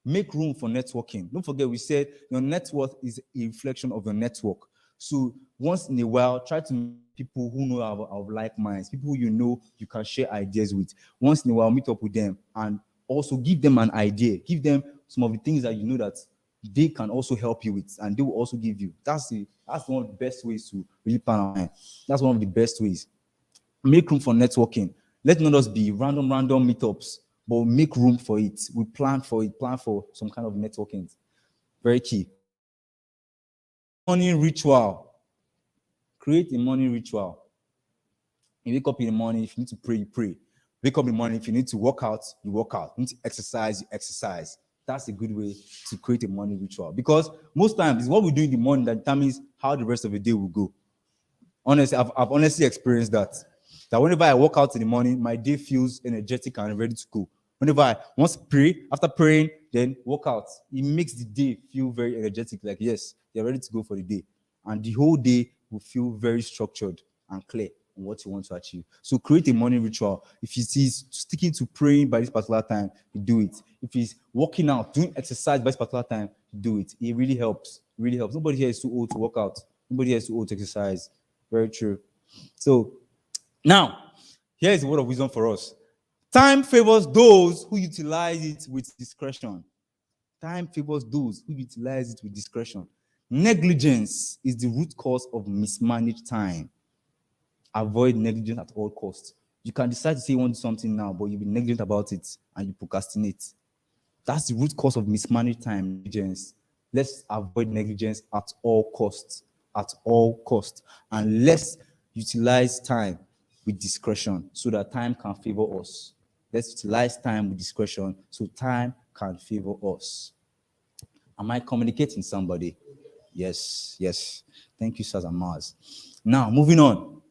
Make room for networking. Don't forget, we said your net worth is a reflection of your network. So once in a while, try to meet people who know of like minds, people who you know you can share ideas with. Once in a while, meet up with them and also give them an idea. Give them some of the things that you know that they can also help you with, and they will also give you. That's one of the best ways to really plan on it. That's one of the best ways. Make room for networking. Let not just be random meetups, but make room for it. We plan for it, plan for some kind of networking. Very key. Morning ritual. Create a morning ritual. You wake up in the morning, if you need to pray, you pray. Wake up in the morning, if you need to work out, you work out. You need to exercise, you exercise. That's a good way to create a morning ritual. Because most times, it's what we do in the morning that determines how the rest of the day will go. Honestly, I've honestly experienced that. That whenever I walk out in the morning, my day feels energetic and ready to go. Whenever I once pray, after praying, then walk out, it makes the day feel very energetic. Like, yes, you're ready to go for the day. And the whole day will feel very structured and clear on what you want to achieve. So create a morning ritual. If you see sticking to praying by this particular time, you do it. If it's working out, doing exercise by this particular time, you do it. It really helps. It really helps. Nobody here is too old to work out. Nobody here is too old to exercise. Very true. So now, here is a word of wisdom for us. Time favors those who utilize it with discretion. Time favors those who utilize it with discretion. Negligence is the root cause of mismanaged time. Avoid negligence at all costs. You can decide to say you want to do something now, but you'll be negligent about it and you procrastinate. That's the root cause of mismanaged time, negligence. Let's avoid negligence at all costs. At all costs. And let's utilize time with discretion so that time can favor us. Let's utilize time with discretion so time can favor us. Am I communicating somebody? Yes, yes. Thank you, Saz and Mars. Now, moving on.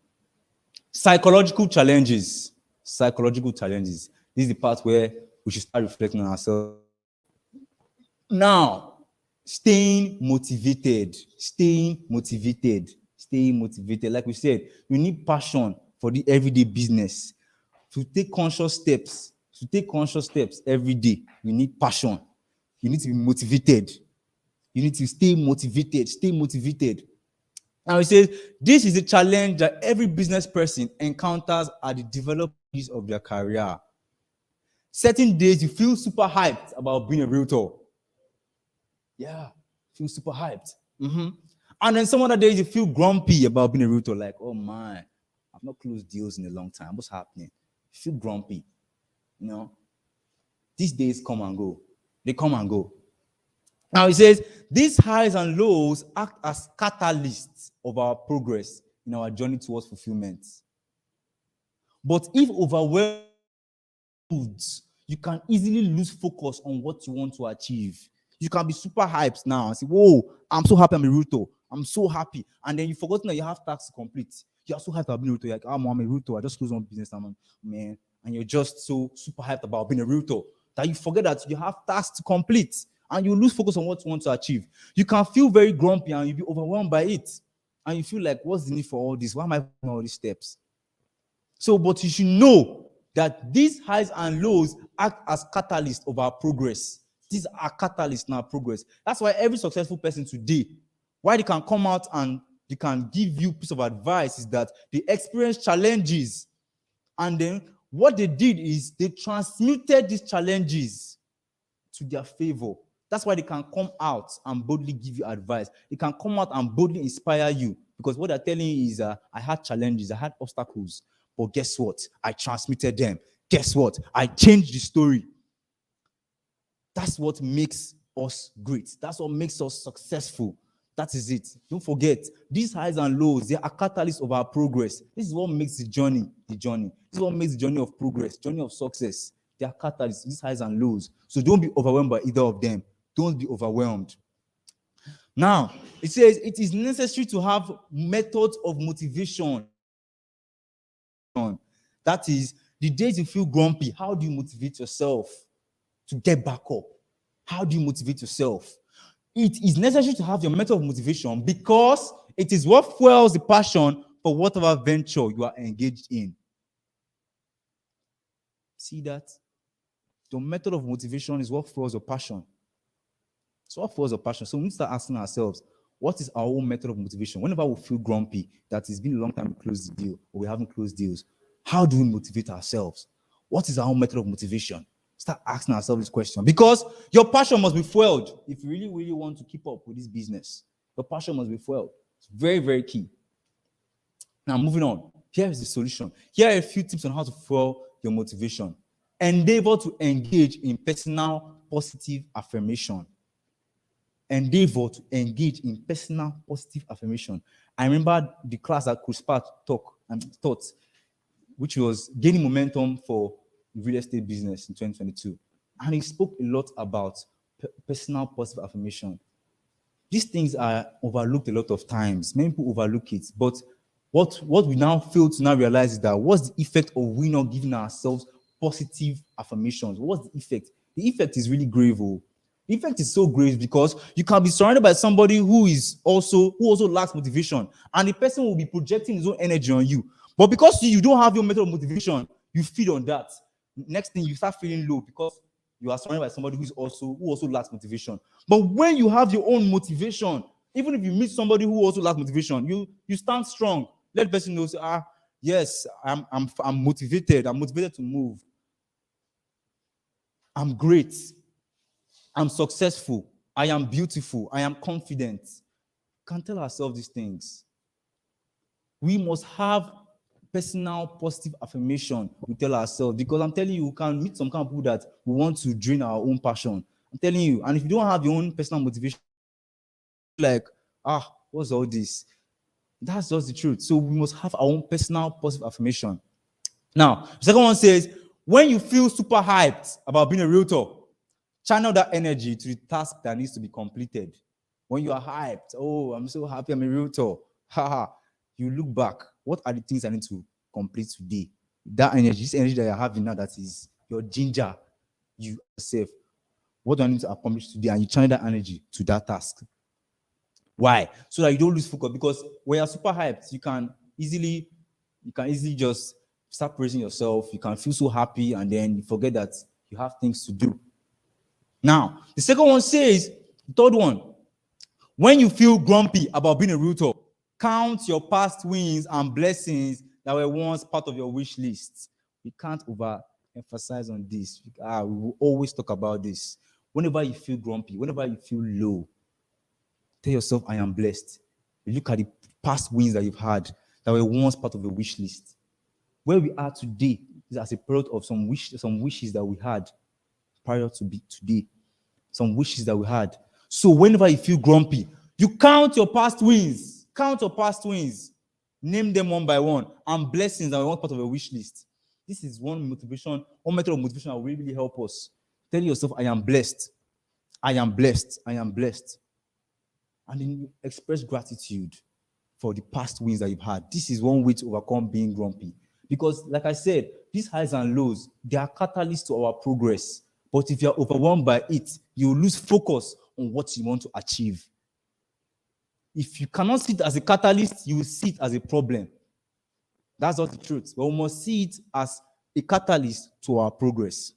Psychological challenges. Psychological challenges. This is the part where we should start reflecting on ourselves. Now, staying motivated. Staying motivated. Staying motivated. Like we said, you need passion for the everyday business. To take conscious steps. To take conscious steps every day, you need passion. You need to be motivated. You need to stay motivated. Stay motivated. Now it says, this is a challenge that every business person encounters at the development of their career. Certain days you feel super hyped about being a realtor. Yeah, feel super hyped. And then some other days you feel grumpy about being a realtor. Like, oh man, I've not closed deals in a long time. What's happening? You feel grumpy. You know, these days come and go. They come and go. Now it says, these highs and lows act as catalysts of our progress in our journey towards fulfillment. But if overwhelmed, you can easily lose focus on what you want to achieve. You can be super hyped now and say, whoa, I'm so happy I'm a realtor. I'm so happy. And then you've forgotten that you have tasks to complete. You're so hyped about being a realtor. You're like, I'm a realtor. I just closed one business. Man. And you're just so super hyped about being a realtor that you forget that you have tasks to complete. And you lose focus on what you want to achieve. You can feel very grumpy and you'll be overwhelmed by it. And you feel like, what's the need for all this? Why am I doing all these steps? So, but you should know that these highs and lows act as catalysts of our progress. These are catalysts in our progress. That's why every successful person today, why they can come out and they can give you a piece of advice is that they experienced challenges. And then what they did is they transmuted these challenges to their favor. That's why they can come out and boldly give you advice. They can come out and boldly inspire you because what they're telling you is, I had challenges, I had obstacles, but guess what? I transmitted them. Guess what? I changed the story. That's what makes us great. That's what makes us successful. That is it. Don't forget, these highs and lows, they are catalysts of our progress. This is what makes the journey. This is what makes the journey of progress, journey of success. They are catalysts, these highs and lows. So don't be overwhelmed by either of them. Don't be overwhelmed. Now, it says it is necessary to have methods of motivation. That is, the days you feel grumpy, how do you motivate yourself to get back up? How do you motivate yourself? It is necessary to have your method of motivation because it is what fuels the passion for whatever venture you are engaged in. See that? Your method of motivation is what fuels your passion. It's what fuels your passion. So we need to start asking ourselves, what is our own method of motivation? Whenever we feel grumpy, that it's been a long time we closed the deal, or we haven't closed deals, how do we motivate ourselves? What is our own method of motivation? Start asking ourselves this question. Because your passion must be fueled. If you really, really want to keep up with this business, your passion must be fueled. It's very, very key. Now, moving on. Here is the solution. Here are a few tips on how to fuel your motivation. Endeavor to engage in personal positive affirmation. Endeavor to engage in personal positive affirmation. I remember the class that Coach Spark taught, which was gaining momentum for real estate business in 2022. And he spoke a lot about personal positive affirmation. These things are overlooked a lot of times. Many people overlook it. But what we now fail to now realize is that what's the effect of we not giving ourselves positive affirmations? What's the effect? The effect is really grave. The effect is so grave because you can be surrounded by somebody who also lacks motivation, and the person will be projecting his own energy on you. But because you don't have your method of motivation, you feed on that. Next thing, you start feeling low because you are surrounded by somebody who also lacks motivation. But when you have your own motivation, even if you meet somebody who also lacks motivation, you stand strong. Let the person know, yes, I'm motivated. I'm motivated to move. I'm great. I'm successful. I am beautiful. I am confident. We can't tell ourselves these things. We must have personal positive affirmation we tell ourselves, because I'm telling you, we can meet some kind of people that we want to drain our own passion. I'm telling you, and if you don't have your own personal motivation, like, what's all this? That's just the truth. So we must have our own personal positive affirmation. Now, the second one says, when you feel super hyped about being a realtor, channel that energy to the task that needs to be completed. When you are hyped, I'm so happy I'm a realtor. You look back, what are the things I need to complete today? That energy, this energy that you're having now, that is your ginger, you yourself. What do I need to accomplish today? And you channel that energy to that task. Why? So that you don't lose focus. Because when you're super hyped, you can easily just start praising yourself. You can feel so happy, and then you forget that you have things to do. Now, the second one says, third one, when you feel grumpy about being a realtor, count your past wins and blessings that were once part of your wish list. We can't overemphasize on this. We will always talk about this. Whenever you feel grumpy, whenever you feel low, tell yourself, I am blessed. You look at the past wins that you've had that were once part of your wish list. Where we are today is as a product of some wishes that we had prior to today. Some wishes that we had. So whenever you feel grumpy, you count your past wins. Count your past wins. Name them one by one. And blessings that were once part of your wish list. This is one method of motivation that will really help us. Tell yourself, I am blessed. I am blessed. I am blessed. And then you express gratitude for the past wins that you've had. This is one way to overcome being grumpy. Because, like I said, these highs and lows, they are catalysts to our progress. But if you're overwhelmed by it, you lose focus on what you want to achieve. If you cannot see it as a catalyst, you will see it as a problem. That's not the truth. But we must see it as a catalyst to our progress.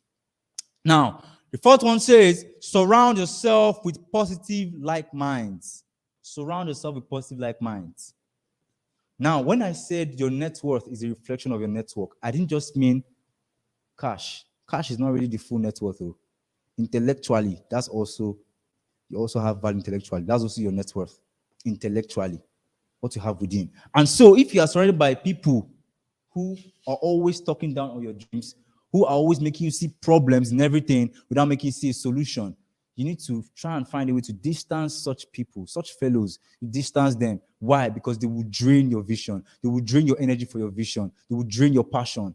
Now, the fourth one says, surround yourself with positive like minds. Surround yourself with positive like minds. Now, when I said your net worth is a reflection of your network, I didn't just mean cash. Cash is not really the full net worth, though. Intellectually, you also have value intellectually. That's also your net worth. Intellectually, what you have within. And so, if you are surrounded by people who are always talking down on your dreams, who are always making you see problems in everything without making you see a solution, you need to try and find a way to distance such people, such fellows. You distance them. Why? Because they will drain your vision. They will drain your energy for your vision. They will drain your passion.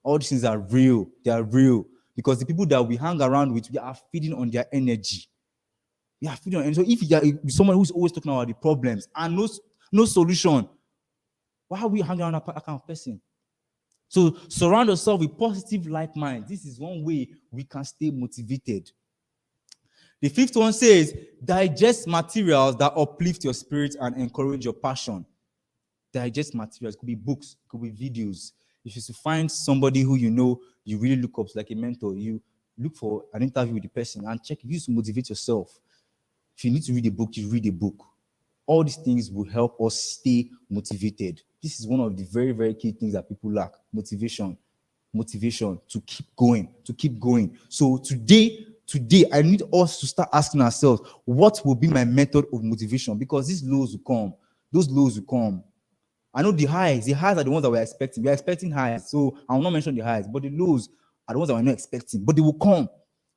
All these things are real. They are real. Because the people that we hang around with, we are feeding on their energy. We are feeding on energy. So if you are someone who's always talking about the problems and no solution, why are we hanging around that kind of person? So surround yourself with positive like minds. This is one way we can stay motivated. The fifth one says, digest materials that uplift your spirit and encourage your passion. Digest materials. It could be books, it could be videos. If you should find somebody who you know you really look up to, like a mentor, you look for an interview with the person and check if you to motivate yourself. If you need to read a book, you read a book. All these things will help us stay motivated. This is one of the very, very key things that people lack: motivation. Motivation to keep going, to keep going. So today, I need us to start asking ourselves, what will be my method of motivation? Because these lows will come. Those lows will come. I know the highs are the ones that we're expecting. We're expecting highs. So I will not mention the highs, but the lows are the ones that we're not expecting. But they will come.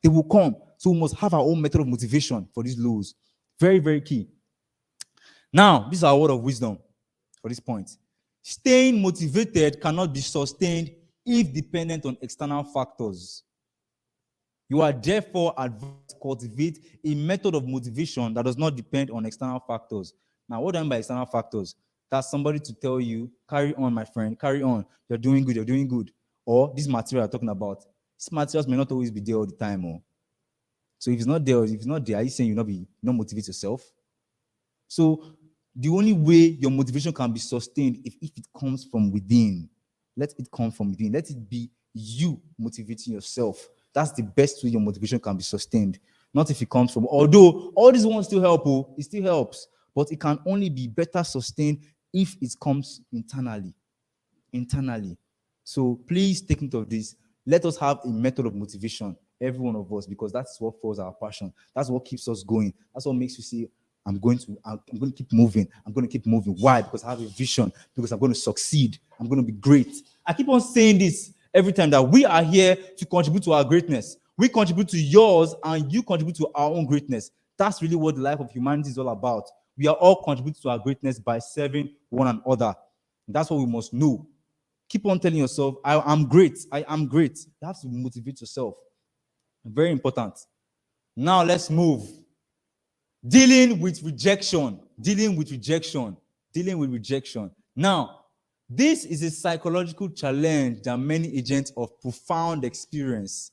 They will come. So we must have our own method of motivation for these lows. Very, very key. Now, this is our word of wisdom for this point. Staying motivated cannot be sustained if dependent on external factors. You are therefore advised to cultivate a method of motivation that does not depend on external factors. Now, what do I mean by external factors? That's somebody to tell you, carry on, my friend, carry on. You're doing good, you're doing good. Or this material I'm talking about. These materials may not always be there all the time. So if it's not there, are you saying you not motivate yourself? So the only way your motivation can be sustained if it comes from within. Let it come from within. Let it be you motivating yourself. That's the best way your motivation can be sustained. Not if it comes from, although all these ones still help, it still helps, but it can only be better sustained if it comes internally. So please take note of this. Let us have a method of motivation, every one of us, because that's what fuels our passion. That's what keeps us going. That's what makes you say, I'm going to keep moving. I'm going to keep moving. Why? Because I have a vision. Because I'm going to succeed. I'm going to be great. I keep on saying this every time, that we are here to contribute to our greatness. We contribute to yours and you contribute to our own greatness. That's really what the life of humanity is all about. We are all contributing to our greatness by serving one another. That's what we must know. Keep on telling yourself, I am great. I am great. You have to motivate yourself. Very important. Now let's move. Dealing with rejection. Now, this is a psychological challenge that many agents of profound experience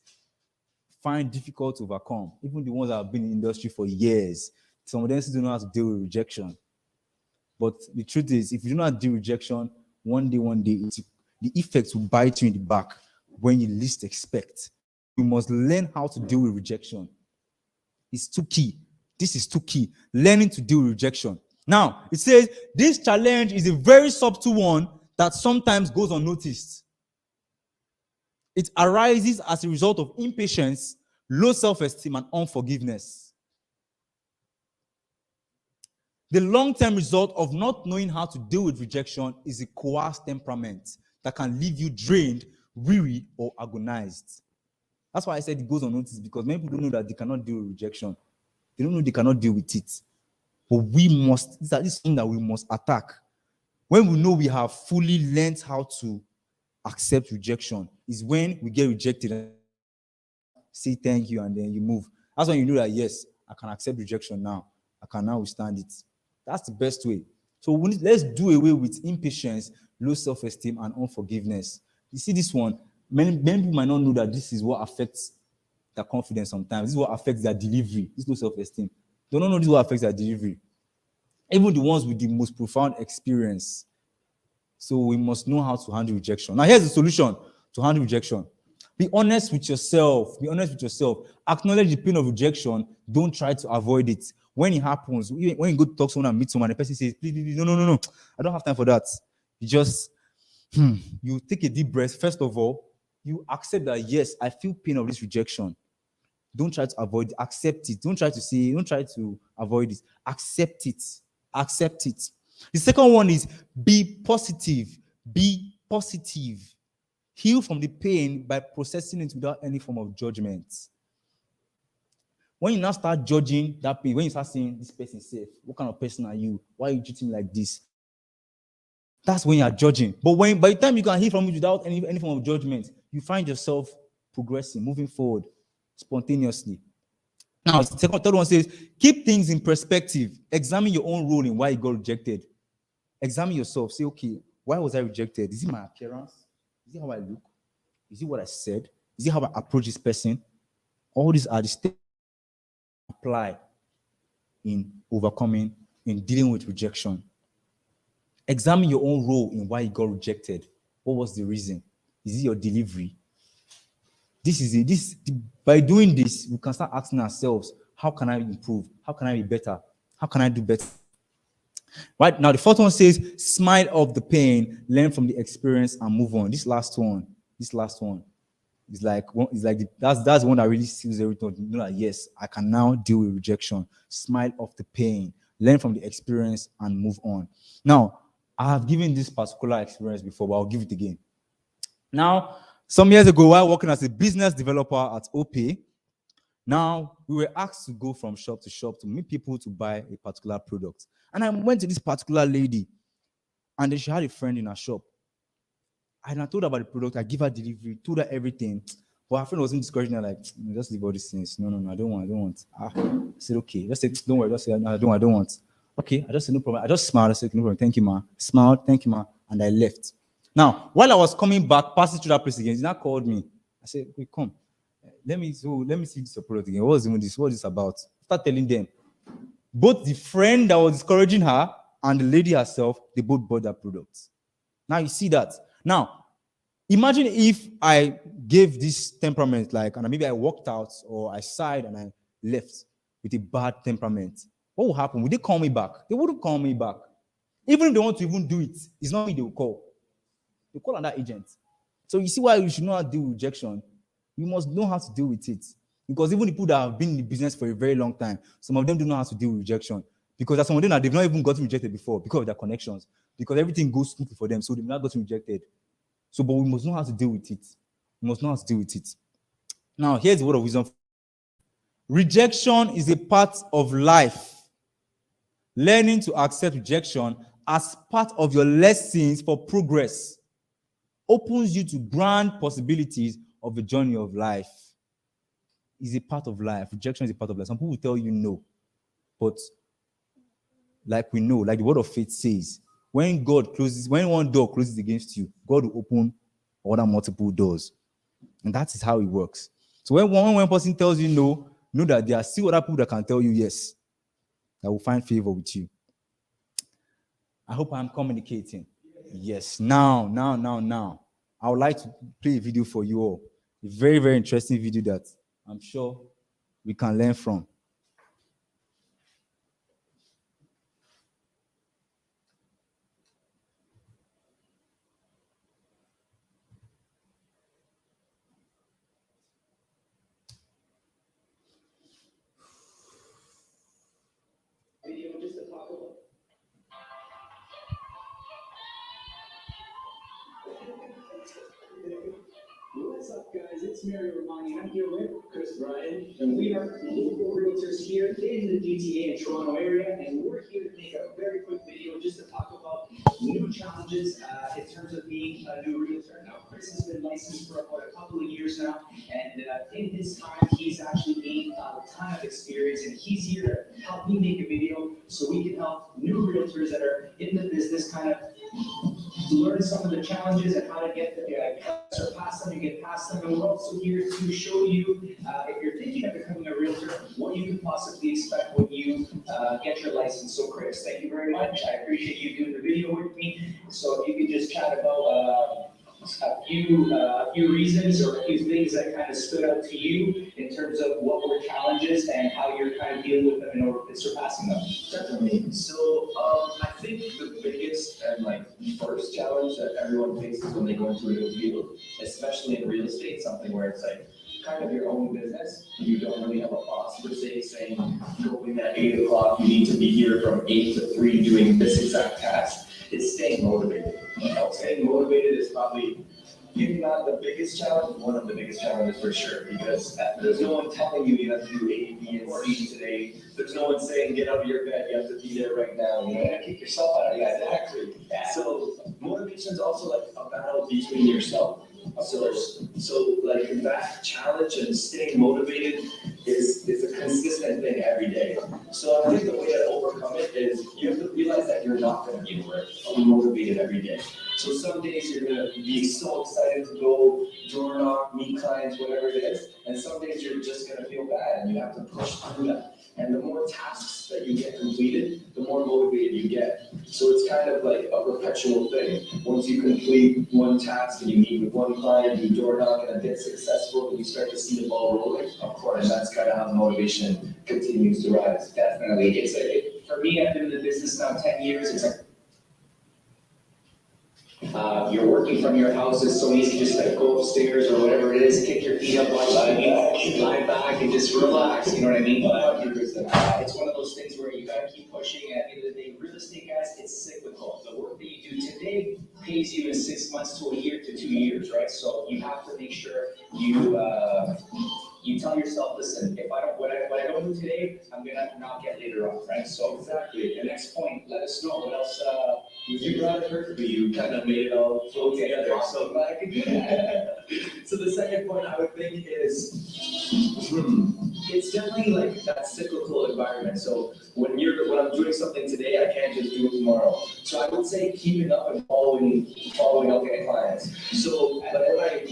find difficult to overcome. Even the ones that have been in the industry for years. Some of them still don't know how to deal with rejection. But the truth is, if you do not deal with rejection, one day, the effects will bite you in the back when you least expect. You must learn how to deal with rejection. It's too key. This is too key. Learning to deal with rejection. Now, it says this challenge is a very subtle one that sometimes goes unnoticed. It arises as a result of impatience, low self-esteem, and unforgiveness. The long-term result of not knowing how to deal with rejection is a coerced temperament that can leave you drained, weary, or agonized. That's why I said it goes unnoticed, because many people don't know that they cannot deal with rejection. They don't know they cannot deal with it. But this is something that we must attack. When we know we have fully learned how to accept rejection, is when we get rejected and say thank you and then you move. That's when you know that, yes, I can accept rejection now. I can now withstand it. That's the best way. So let's do away with impatience, low self-esteem, and unforgiveness. You see this one, many people might not know that this is what affects their confidence sometimes. This is what affects their delivery. This low self-esteem. They don't know this is what affects their delivery. Even the ones with the most profound experience. So we must know how to handle rejection. Now, here's the solution to handle rejection. Be honest with yourself. Acknowledge the pain of rejection. Don't try to avoid it. When it happens, when you go to talk to someone and meet someone, the person says, please, no. I don't have time for that. You just, you take a deep breath. First of all, you accept that, yes, I feel pain of this rejection. Don't try to avoid it. Accept it. Don't try to avoid it. Accept it. The second one is be positive. Heal from the pain by processing it without any form of judgment. When you now start judging that pain, when you start saying, this person is safe, what kind of person are you? Why are you treating me like this? That's when you are judging. But by the time you can heal from it without any form of judgment, you find yourself progressing, moving forward spontaneously. Now, the third one says, keep things in perspective. Examine your own role in why you got rejected. Examine yourself. Say, okay, why was I rejected? Is it my appearance? Is it how I look? Is it what I said? Is it how I approach this person? All these are the steps apply in overcoming, in dealing with rejection. Examine your own role in why you got rejected. What was the reason? Is it your delivery? This is it. By doing this, we can start asking ourselves, how can I improve? How can I be better? How can I do better? Right now, the fourth one says, smile off the pain, learn from the experience, and move on. This last one is like that's the one that really seals everything. You know that yes, I can now deal with rejection. Smile off the pain, learn from the experience, and move on. Now, I have given this particular experience before, but I'll give it again. Now, some years ago, while working as a business developer at OP, now we were asked to go from shop to shop to meet people to buy a particular product. And I went to this particular lady, and then she had a friend in her shop. And I told her about the product, I give her delivery, told her everything. But her friend wasn't discouraging her, like, just leave all these things. No, I don't want. I said, okay. Just say, don't worry. Just say, no, I don't want. Okay, I just said, no problem. I just smiled. I said, no problem. Thank you, ma. Smiled, thank you, ma. And I left. Now, while I was coming back, passing through that place again, he now called me. I said, wait, come. Let me see this product again. What is this about? Start telling them. Both the friend that was discouraging her and the lady herself, they both bought that product. Now you see that. Now, imagine if I gave this temperament, and maybe I walked out or I sighed and I left with a bad temperament. What will happen? Would they call me back? They wouldn't call me back. Even if they want to even do it, it's not me they will call. They call another agent. So you see why you should know how to deal with rejection. You must know how to deal with it. Because even the people that have been in the business for a very long time, some of them don't know how to deal with rejection. Because there's some of them that they've not even gotten rejected before because of their connections. Because everything goes smoothly for them, so they've not gotten rejected. So, but we must know how to deal with it. We must know how to deal with it. Now, here's the word of wisdom. Rejection is a part of life. Learning to accept rejection as part of your lessons for progress opens you to grand possibilities of the journey of life. Is a part of life. Rejection is a part of life. Some people will tell you no, but like we know, like the word of faith says, when one door closes against you, God will open other multiple doors, and that is how it works. So when one person tells you no, know that there are still other people that can tell you yes, that will find favor with you. I hope I'm communicating. Yes. Now. I would like to play a video for you all. A very, very interesting video that I'm sure we can learn from. Video just to talk about. What's up, guys? It's Mary Romani. I'm here with Chris Bryan, and we are local realtors here in the GTA and Toronto area, and we're here to make a very quick video just to talk about new challenges in terms of being a new realtor. Now, Chris has been licensed for about a couple of years now, and in his time, he's actually gained a ton of experience, and he's here to help me make a video so we can help new realtors that are in the business kind of learn some of the challenges and how to surpass them and get past them. And we're also here to show you, if you're thinking of becoming a realtor, what you can possibly expect when you get your license. So Chris, thank you very much. I appreciate you doing the video with me. So if you could just chat about a few reasons or a few things that kind of stood out to you in terms of what were challenges and how you're kind of dealing with them in order to surpassing them. Definitely. So I think the biggest and first challenge that everyone faces when they go into a new field, especially in real estate, something where it's kind of your own business. You don't really have a boss per se saying go in at 8 o'clock, you need to be here from 8 to 3 doing this exact task. It's staying motivated. Staying motivated is probably, if not the biggest challenge, one of the biggest challenges for sure, because there's no one telling you you have to do A, B, and C today. There's no one saying get out of your bed, you have to be there right now. You gotta kick yourself out of it. Exactly. So motivation is also a battle between yourself. So that challenge and staying motivated is a consistent thing every day. So I think the way to overcome it is you have to realize that that you're not gonna be motivated every day. So some days you're gonna be so excited to go door knock, meet clients, whatever it is, and some days you're just gonna feel bad and you have to push through that. And the more tasks that you get completed, the more motivated you get. So it's kind of like a perpetual thing. Once you complete one task and you meet with one client, you door knock and it gets successful, and you start to see the ball rolling. Of course, and that's kind of how the motivation continues to rise. Definitely. For me, I've been in the business now 10 years. It's like, you're working from your house, it's so easy just to go upstairs or whatever it is, kick your feet up, lie back and just relax, you know what I mean? But it's one of those things where you gotta keep pushing. At the end of the day, real estate, guys, it's cyclical. The work that you do today pays you in 6 months to a year to 2 years, right? So you have to make sure you tell yourself, listen, if I don't, what I don't do today, I'm gonna not get later on, right? So exactly. The next point, let us know what else. You brought it perfectly. You kind of made it all flow together. So I'm glad I could do that. So the second point I would think is, it's definitely like that cyclical environment. So when I'm doing something today, I can't just do it tomorrow. So I would say keeping up and following up with clients. So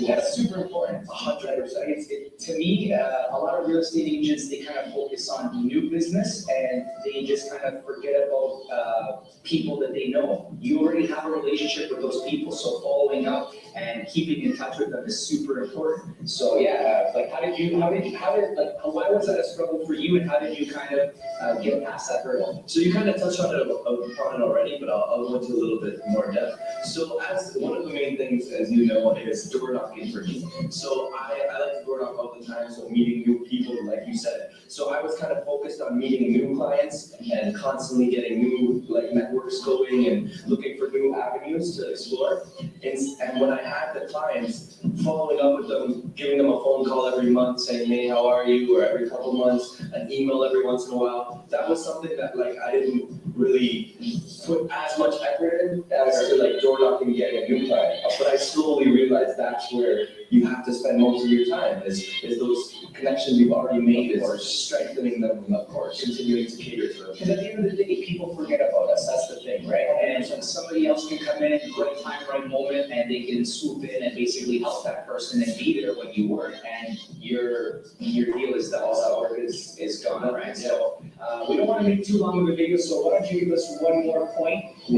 that's super important. 100%. To me, a lot of real estate agents, they kind of focus on new business and they just kind of forget about people that they know. You already have a relationship with those people, so following up and keeping in touch with them is super important. So yeah, like why was that a struggle for you, and how did you kind of get past that hurdle? So you kind of touched on it already, but I'll go into a little bit more depth. So as one of the main things, as you know, is door knocking for me. So I like to door knock all the time, so meeting new people, like you said. So I was kind of focused on meeting new clients and constantly getting new networks going and looking for new avenues to explore. And when I had the clients, following up with them, giving them a phone call every month saying, hey, how are you? Or every couple months, an email every once in a while. That was something that I didn't really put as much effort in as to door knocking and getting a new client. But I slowly realized that's where you have to spend most of your time is those connections you've already made, is strengthening them, and of course, continuing to cater to them. Because at the end of the day, people forget about us. That's the thing, right? And so somebody else can come in at the right time, right moment, and they can swoop in and basically help that person and be there when you work, and your deal is done. All that work is gone, right? So we don't want to make too long of a video, so why don't you give us one more point and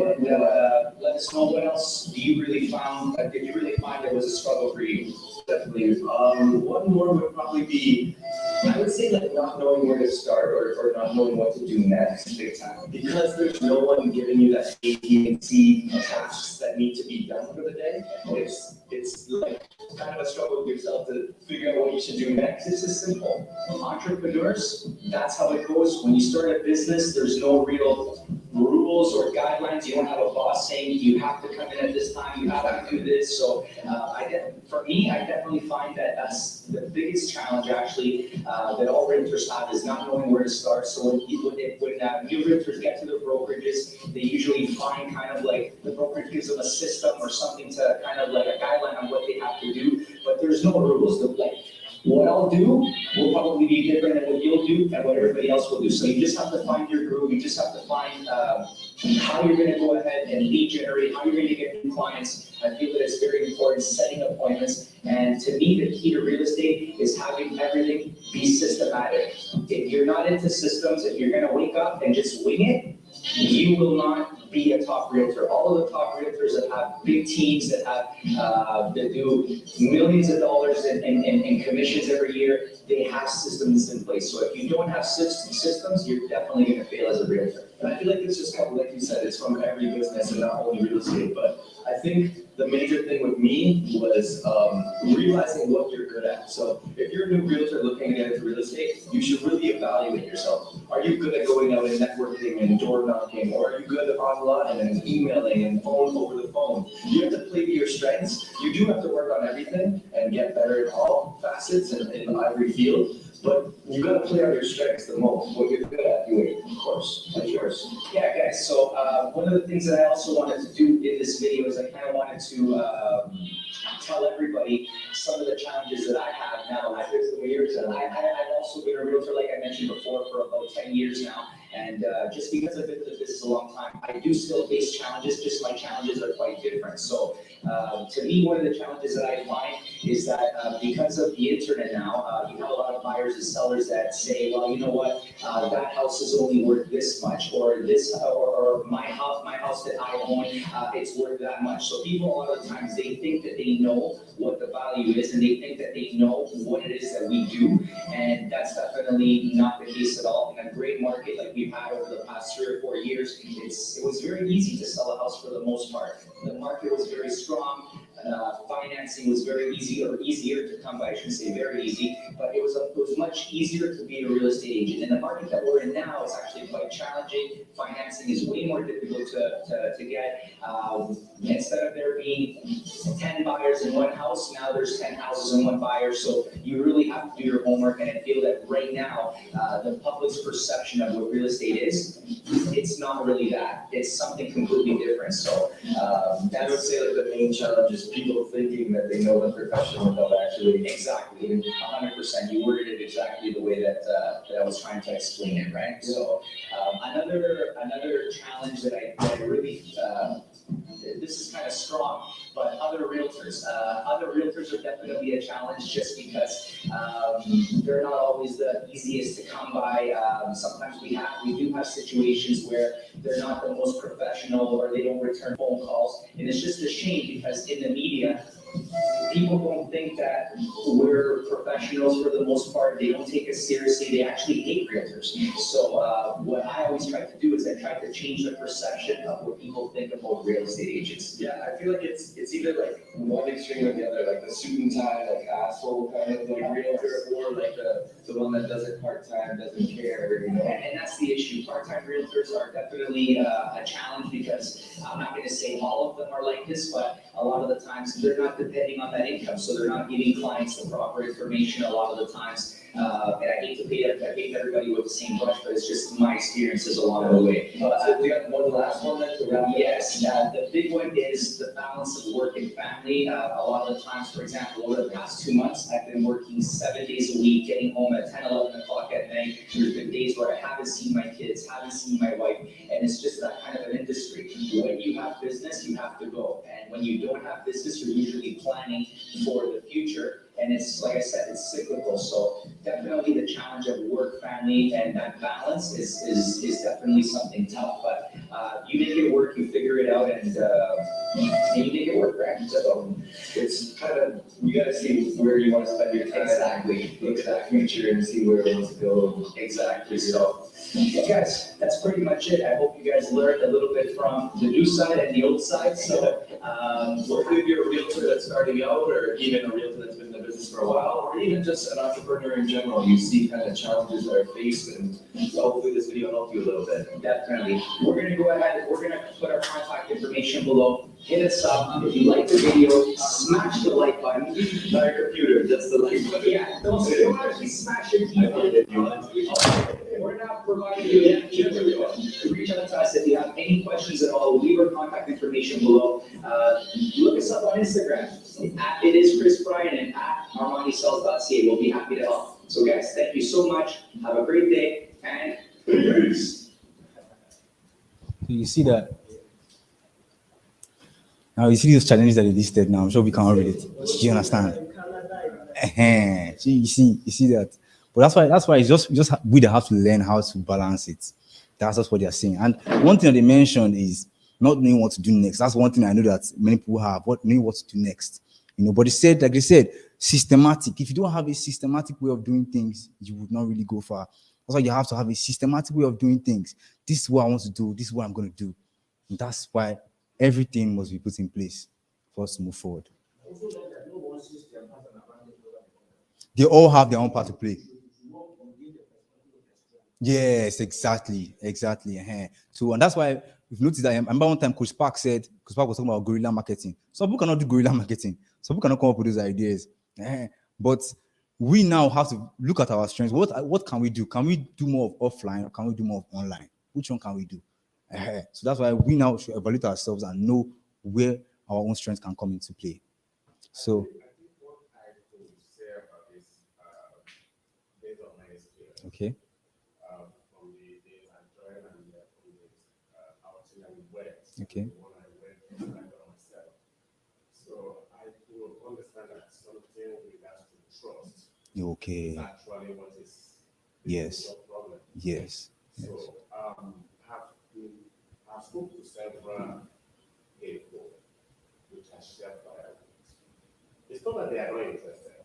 let us know what else do you really found, did you really find there was a struggle for you? Definitely. One more would probably be, I would say not knowing where to start or not knowing what to do next, big time. Because there's no one giving you that A, B, and C tasks that need to be done for the day. It's like kind of a struggle with yourself to figure out what you should do next. It's just simple. Entrepreneurs, that's how it goes. When you start a business, there's no real rules or guidelines. You don't have a boss saying you have to come in at this time, you have to do this. So for me, I definitely find that that's the biggest challenge actually that all realtors have, is not knowing where to start. So when new realtors get to their brokerages, they usually find kind of the brokerage gives them a system or something to kind of a guideline on what they have to do, but there's no rules. What I'll do will probably be different than what you'll do and what everybody else will do. So you just have to find your groove. You just have to find how you're going to go ahead and lead generate, how you're going to get new clients. I feel that it's very important, setting appointments. And to me, the key to real estate is having everything be systematic. If you're not into systems, if you're going to wake up and just wing it, you will not be a top realtor. All of the top realtors that have big teams, that do millions of dollars in commissions every year, they have systems in place. So if you don't have systems, you're definitely going to fail as a realtor. And I feel like this just comes, like you said, it's from every business and not only real estate. But I think the major thing with me was realizing what you're good at. So if you're a new realtor looking to get into real estate, you should really evaluate yourself. Are you good at going out and networking and door knocking, or are you good online and emailing and over the phone? You have to play to your strengths. You do have to work on everything and get better at all facets in every field. But you got to play on your strengths the most, what you're good at doing, of course. That's yours. Yeah, guys. So one of the things that I also wanted to do in this video is I kind of wanted to tell everybody some of the challenges that I have now. I've also been a realtor, like I mentioned before, for about 10 years now. And just because I've been in the business a long time, I do still face challenges, just my challenges are quite different. So to me, one of the challenges that I find is that because of the internet now, you have a lot of buyers and sellers that say, well, you know what, that house is only worth this much, or this, or my house that I own, it's worth that much. So people a lot of times, they think that they know what the value is, and they think that they know what it is that we do, and that's definitely not the case at all. In a great market like we've had over the past 3 or 4 years, it was very easy to sell a house for the most part. The market was very strong. Financing was very easy, or easier to come by. I shouldn't say very easy, but it was much easier to be a real estate agent. In the market that we're in now, it's actually quite challenging. Financing is way more difficult to get. Instead of there being 10 buyers in one house, now there's 10 houses in one buyer. So you really have to do your homework. And I feel that right now, the public's perception of what real estate is, it's not really that. It's something completely different. So I would say like the main challenge is people thinking that they know the profession without actually. Exactly, 100%. You worded it exactly the way that I was trying to explain it, right? So another challenge that I really this is kind of strong, but other realtors are definitely a challenge, just because they're not always the easiest to come by. Sometimes we do have situations where they're not the most professional, or they don't return phone calls, and it's just a shame, because in the media, people don't think that we're professionals for the most part. They don't take us seriously. They actually hate realtors. So what I always try to do is I try to change the perception of what people think about real estate agents. Yeah, I feel like it's either like one extreme or the other, like the suit and tie, like asshole kind of like realtor, or like the one that does it part-time, doesn't care, you know? And that's the issue. Part-time realtors are definitely a challenge, because I'm not going to say all of them are like this, but a lot of the times they're not depending on that income, so they're not giving clients the proper information a lot of the times. And I hate to paint everybody with the same brush, but it's just my experiences along the way. So we got one last one then to wrap up? Yes, the big one is the balance of work and family. A lot of the times, for example, over the past 2 months, I've been working 7 days a week, getting home at 10, 11 o'clock at night. There's been days where I haven't seen my kids, haven't seen my wife, and it's just that kind of an industry. When you have business, you have to go. And when you don't have business, you're usually planning for the future. And it's, like I said, it's cyclical. So definitely the challenge of work, family, and that balance is definitely something tough. But you make it work, you figure it out, and you make it work, right? So It's kind of, you gotta see where you wanna spend your time. Exactly. Look at that future and see where it wants to go. Exactly. So, guys, that's pretty much it. I hope you guys learned a little bit from the new side and the old side. So, Hopefully if you're a realtor that's starting out, or even a realtor that's been in the business for a while, or even just an entrepreneur in general, you see kind of challenges that are faced, and hopefully this video helped you a little bit. definitely. We're gonna go ahead. We're gonna put our contact information below. Hit us up. If you like the video, smash the like button. Not your computer, just the like button. Yeah, don't actually smash your keyboard. We're not providing you with reach out to us if you have any questions at all. Leave our contact information below. Look us up on Instagram. It is Chris Bryan, and at ArmaniSells.ca. We'll be happy to help. So guys, thank you so much. Have a great day, and peace. So you see that. Now you see these challenges that they listed. Now I'm sure we can all read it. Do you understand? So you see that. But that's why it's just we that have to learn how to balance it. That's just what they are saying. And one thing that they mentioned is not knowing what to do next. That's one thing I know that many people have. Knowing what to do next. But like they said, systematic. If you don't have a systematic way of doing things, you would not really go far. That's why you have to have a systematic way of doing things. This is what I want to do. This is what I'm going to do. And that's why everything must be put in place for us to move forward. They all have their own part to play. Yes, exactly. So, and that's why we've noticed that. I remember one time Coach Park was talking about guerrilla marketing. Some people cannot do guerrilla marketing. Some people cannot come up with those ideas. But we now have to look at our strengths. What can we do? Can we do more of offline, or can we do more of online? Which one can we do? So that's why we now should evaluate ourselves and know where our own strengths can come into play. So, okay. Okay. when I went to find out myself. So I do understand that something with regards to trust Okay. is actually what is the Yes. major problem. Yes. So have been, I've spoken to several people which are shared by it's not that they are not interested,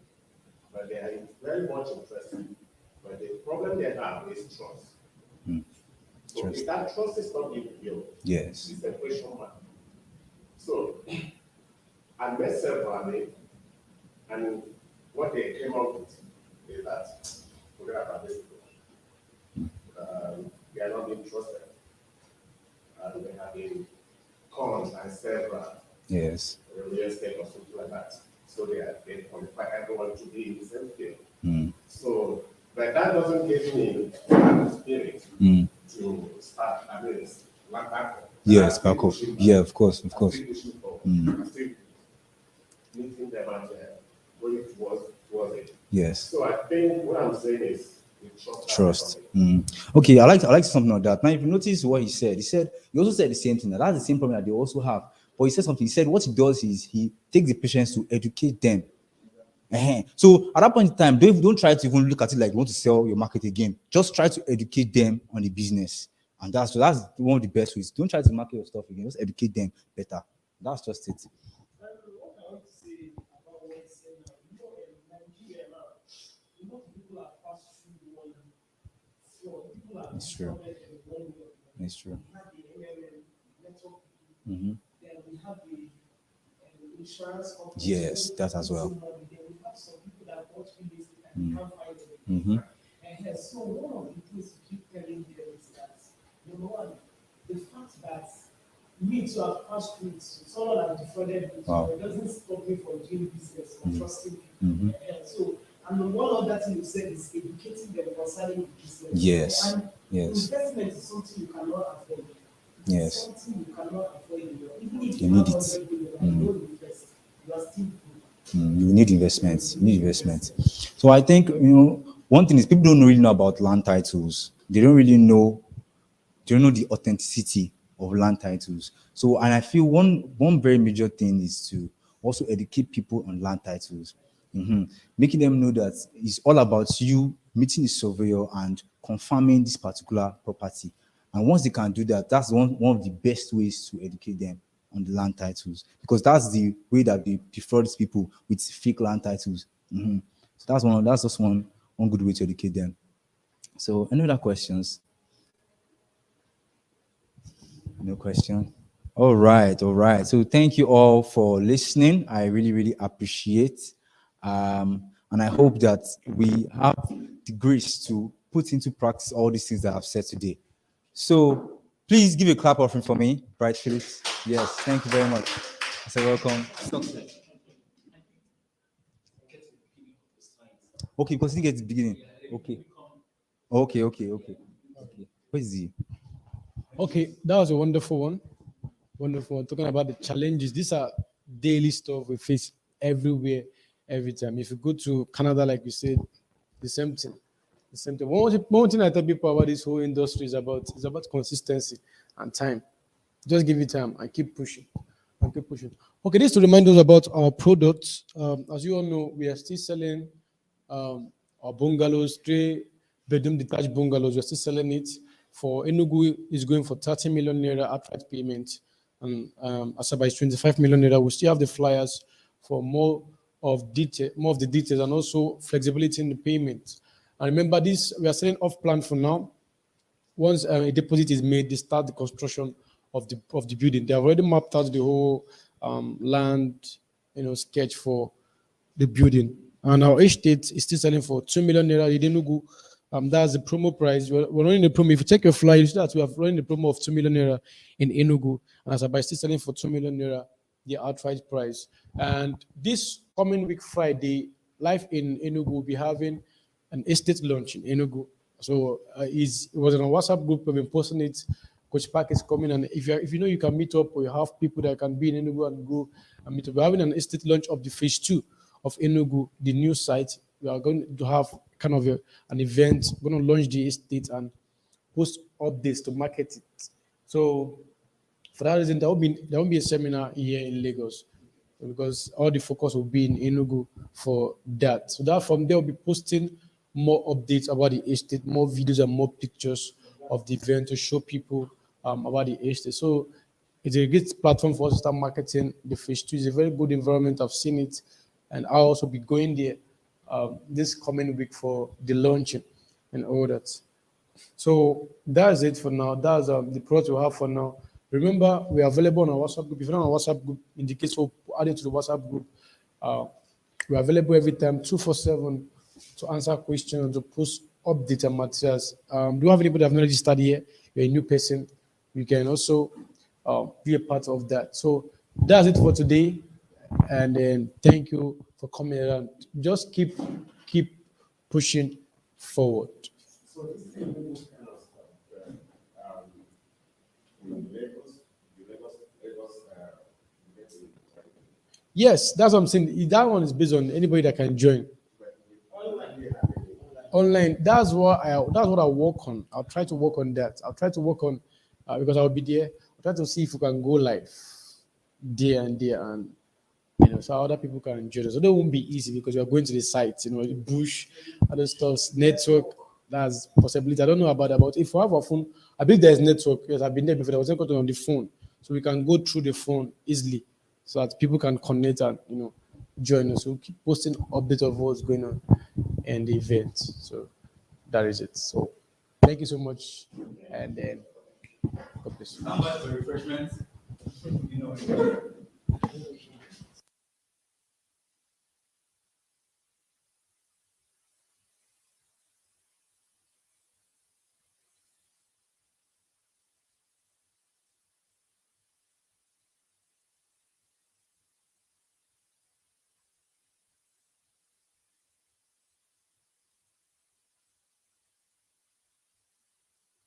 but they are very much interested. But the problem they have is trust. Mm. So Trust. if that trust is not being built, Yes. it's a question mark. So I met several, and what they came up with is that forget about this people. They are not being trusted. They have been conned by several Yes. real estate or something like that. So they qualify everyone to be in the same field. Mm. So, but that doesn't give me the spirit Mm. to start. I mean, it's like back. Yes, back up. Yeah, of course, of course. I'm still pushing forward. Mm. I'm still meeting them and going towards it. Yes. So I think what I'm saying is the Trust. Okay, I like something like that. Now, if you notice what he said he also said the same thing. That's the same problem that they also have. But he said something. He said what he does is he takes the patients to educate them. So at that point in time, don't try to even look at it like you want to sell your market again. Just try to educate them on the business, and that's one of the best ways. Don't try to market your stuff again. Just educate them better. That's just it. What I want to say about what he said now, in Nigeria now, a lot of people are passed through one floor. People are It's true. It's true. We have the MLM network, Mm-hmm. then we have the insurance company. Yes, that as well. Then we have some people that bought real estate and can't find it. Mm-hmm. And so one of the things we keep telling them is that, number one, the fact that me to have passed through it, someone has defrauded me, Wow. so it doesn't stop me from doing business or trusting people. Mm-hmm. And so, and one other thing you said is educating them concerning the business. Yes. And Yes. investment is something you cannot avoid. It's Yes. something you cannot avoid. Even if You you need have it. 100 million and you don't invest, you are still good. You need investment. You need investment. So I think one thing is people don't really know about land titles. They don't know the authenticity of land titles. So, and I feel one very major thing is to also educate people on land titles, making them know that it's all about you meeting the surveyor and confirming this particular property. And once they can do that, that's one of the best ways to educate them on the land titles, because that's the way that they defraud people with fake land titles. So that's just one good way to educate them. So, any other questions? No question. All right, all right. So thank you all for listening. I really, really appreciate. And I hope that we have the grace to put into practice all these things that I've said today. So please give a clap offering for me, Bright Phillips. Yes, thank you very much. So welcome. Okay, because you get the beginning. Okay. Okay. Where's the? Okay, that was a wonderful one. Wonderful one. Talking about the challenges. These are daily stuff we face everywhere, every time. If you go to Canada, like you said, the same thing. The same thing. One thing I tell people about this whole industry is about consistency and time. Just give it time and keep pushing. And keep pushing. Okay, this to remind us about our products. As you all know, we are still selling our bungalows, 3-bedroom detached bungalows. We're still selling it for Enugu is going for 30 million naira outright payment, and Asaba is 25 million naira. We still have the flyers for more of the details, and also flexibility in the payment. And remember, this we are selling off plan for now. Once a deposit is made, they start the construction of the building. They have already mapped out the whole land, sketch for the building. And our estate is still selling for 2 million naira. Enugu, that's the promo price. We're running the promo. If you check your flyer, you see that we have running the promo of 2 million naira in Enugu, and Asaba is still selling for 2 million naira, the outright price. And this coming week Friday, live in Enugu, will be having an estate launch in Enugu. So it was in a WhatsApp group. We've been posting it. Coach Park is coming, and if you know you can meet up, or you have people that can be in Enugu and go and meet up. We're having an estate launch of the phase 2 of Enugu, the new site. We are going to have kind of an event. We're going to launch the estate and post updates to market it. So For that reason, there won't be a seminar here in Lagos because all the focus will be in Enugu for that. So that from there, we'll be posting more updates about the estate, more videos and more pictures of the event to show people about the estate. So it's a great platform for us to start marketing the phase two. It's a very good environment. I've seen it, and I'll also be going there this coming week for the launching and all that. So that's it for now. That's the product we have for now. Remember, we are available on our WhatsApp group. If you're not on our WhatsApp group, in the case of adding to the WhatsApp group, uh, we're available every time, 247, to answer questions, to post updates and materials. Do you have anybody that have not registered here? You're a new person. You can also be a part of that. So that's it for today. And then thank you for coming around. Just keep pushing forward. So this is a new kind of stuff. In Lagos, get to- Yes, that's what I'm saying. That one is based on anybody that can join. Online, they have it. Online, that's what I work on. I'll try to work on that. I'll try to work on because I'll be there. I'll try to see if we can go live there and there, and so other people can join us. So that won't be easy because we are going to the site, the bush, other stuff, network. That's possibility. I don't know about that, but if we have a phone, I believe there's network. Yes, I've been there before. I was connected on the phone, so we can go through the phone easily, so that people can connect and join us. We'll keep posting updates of what's going on in the event. So that is it. So thank you so much, and then God bless you. How much for refreshments?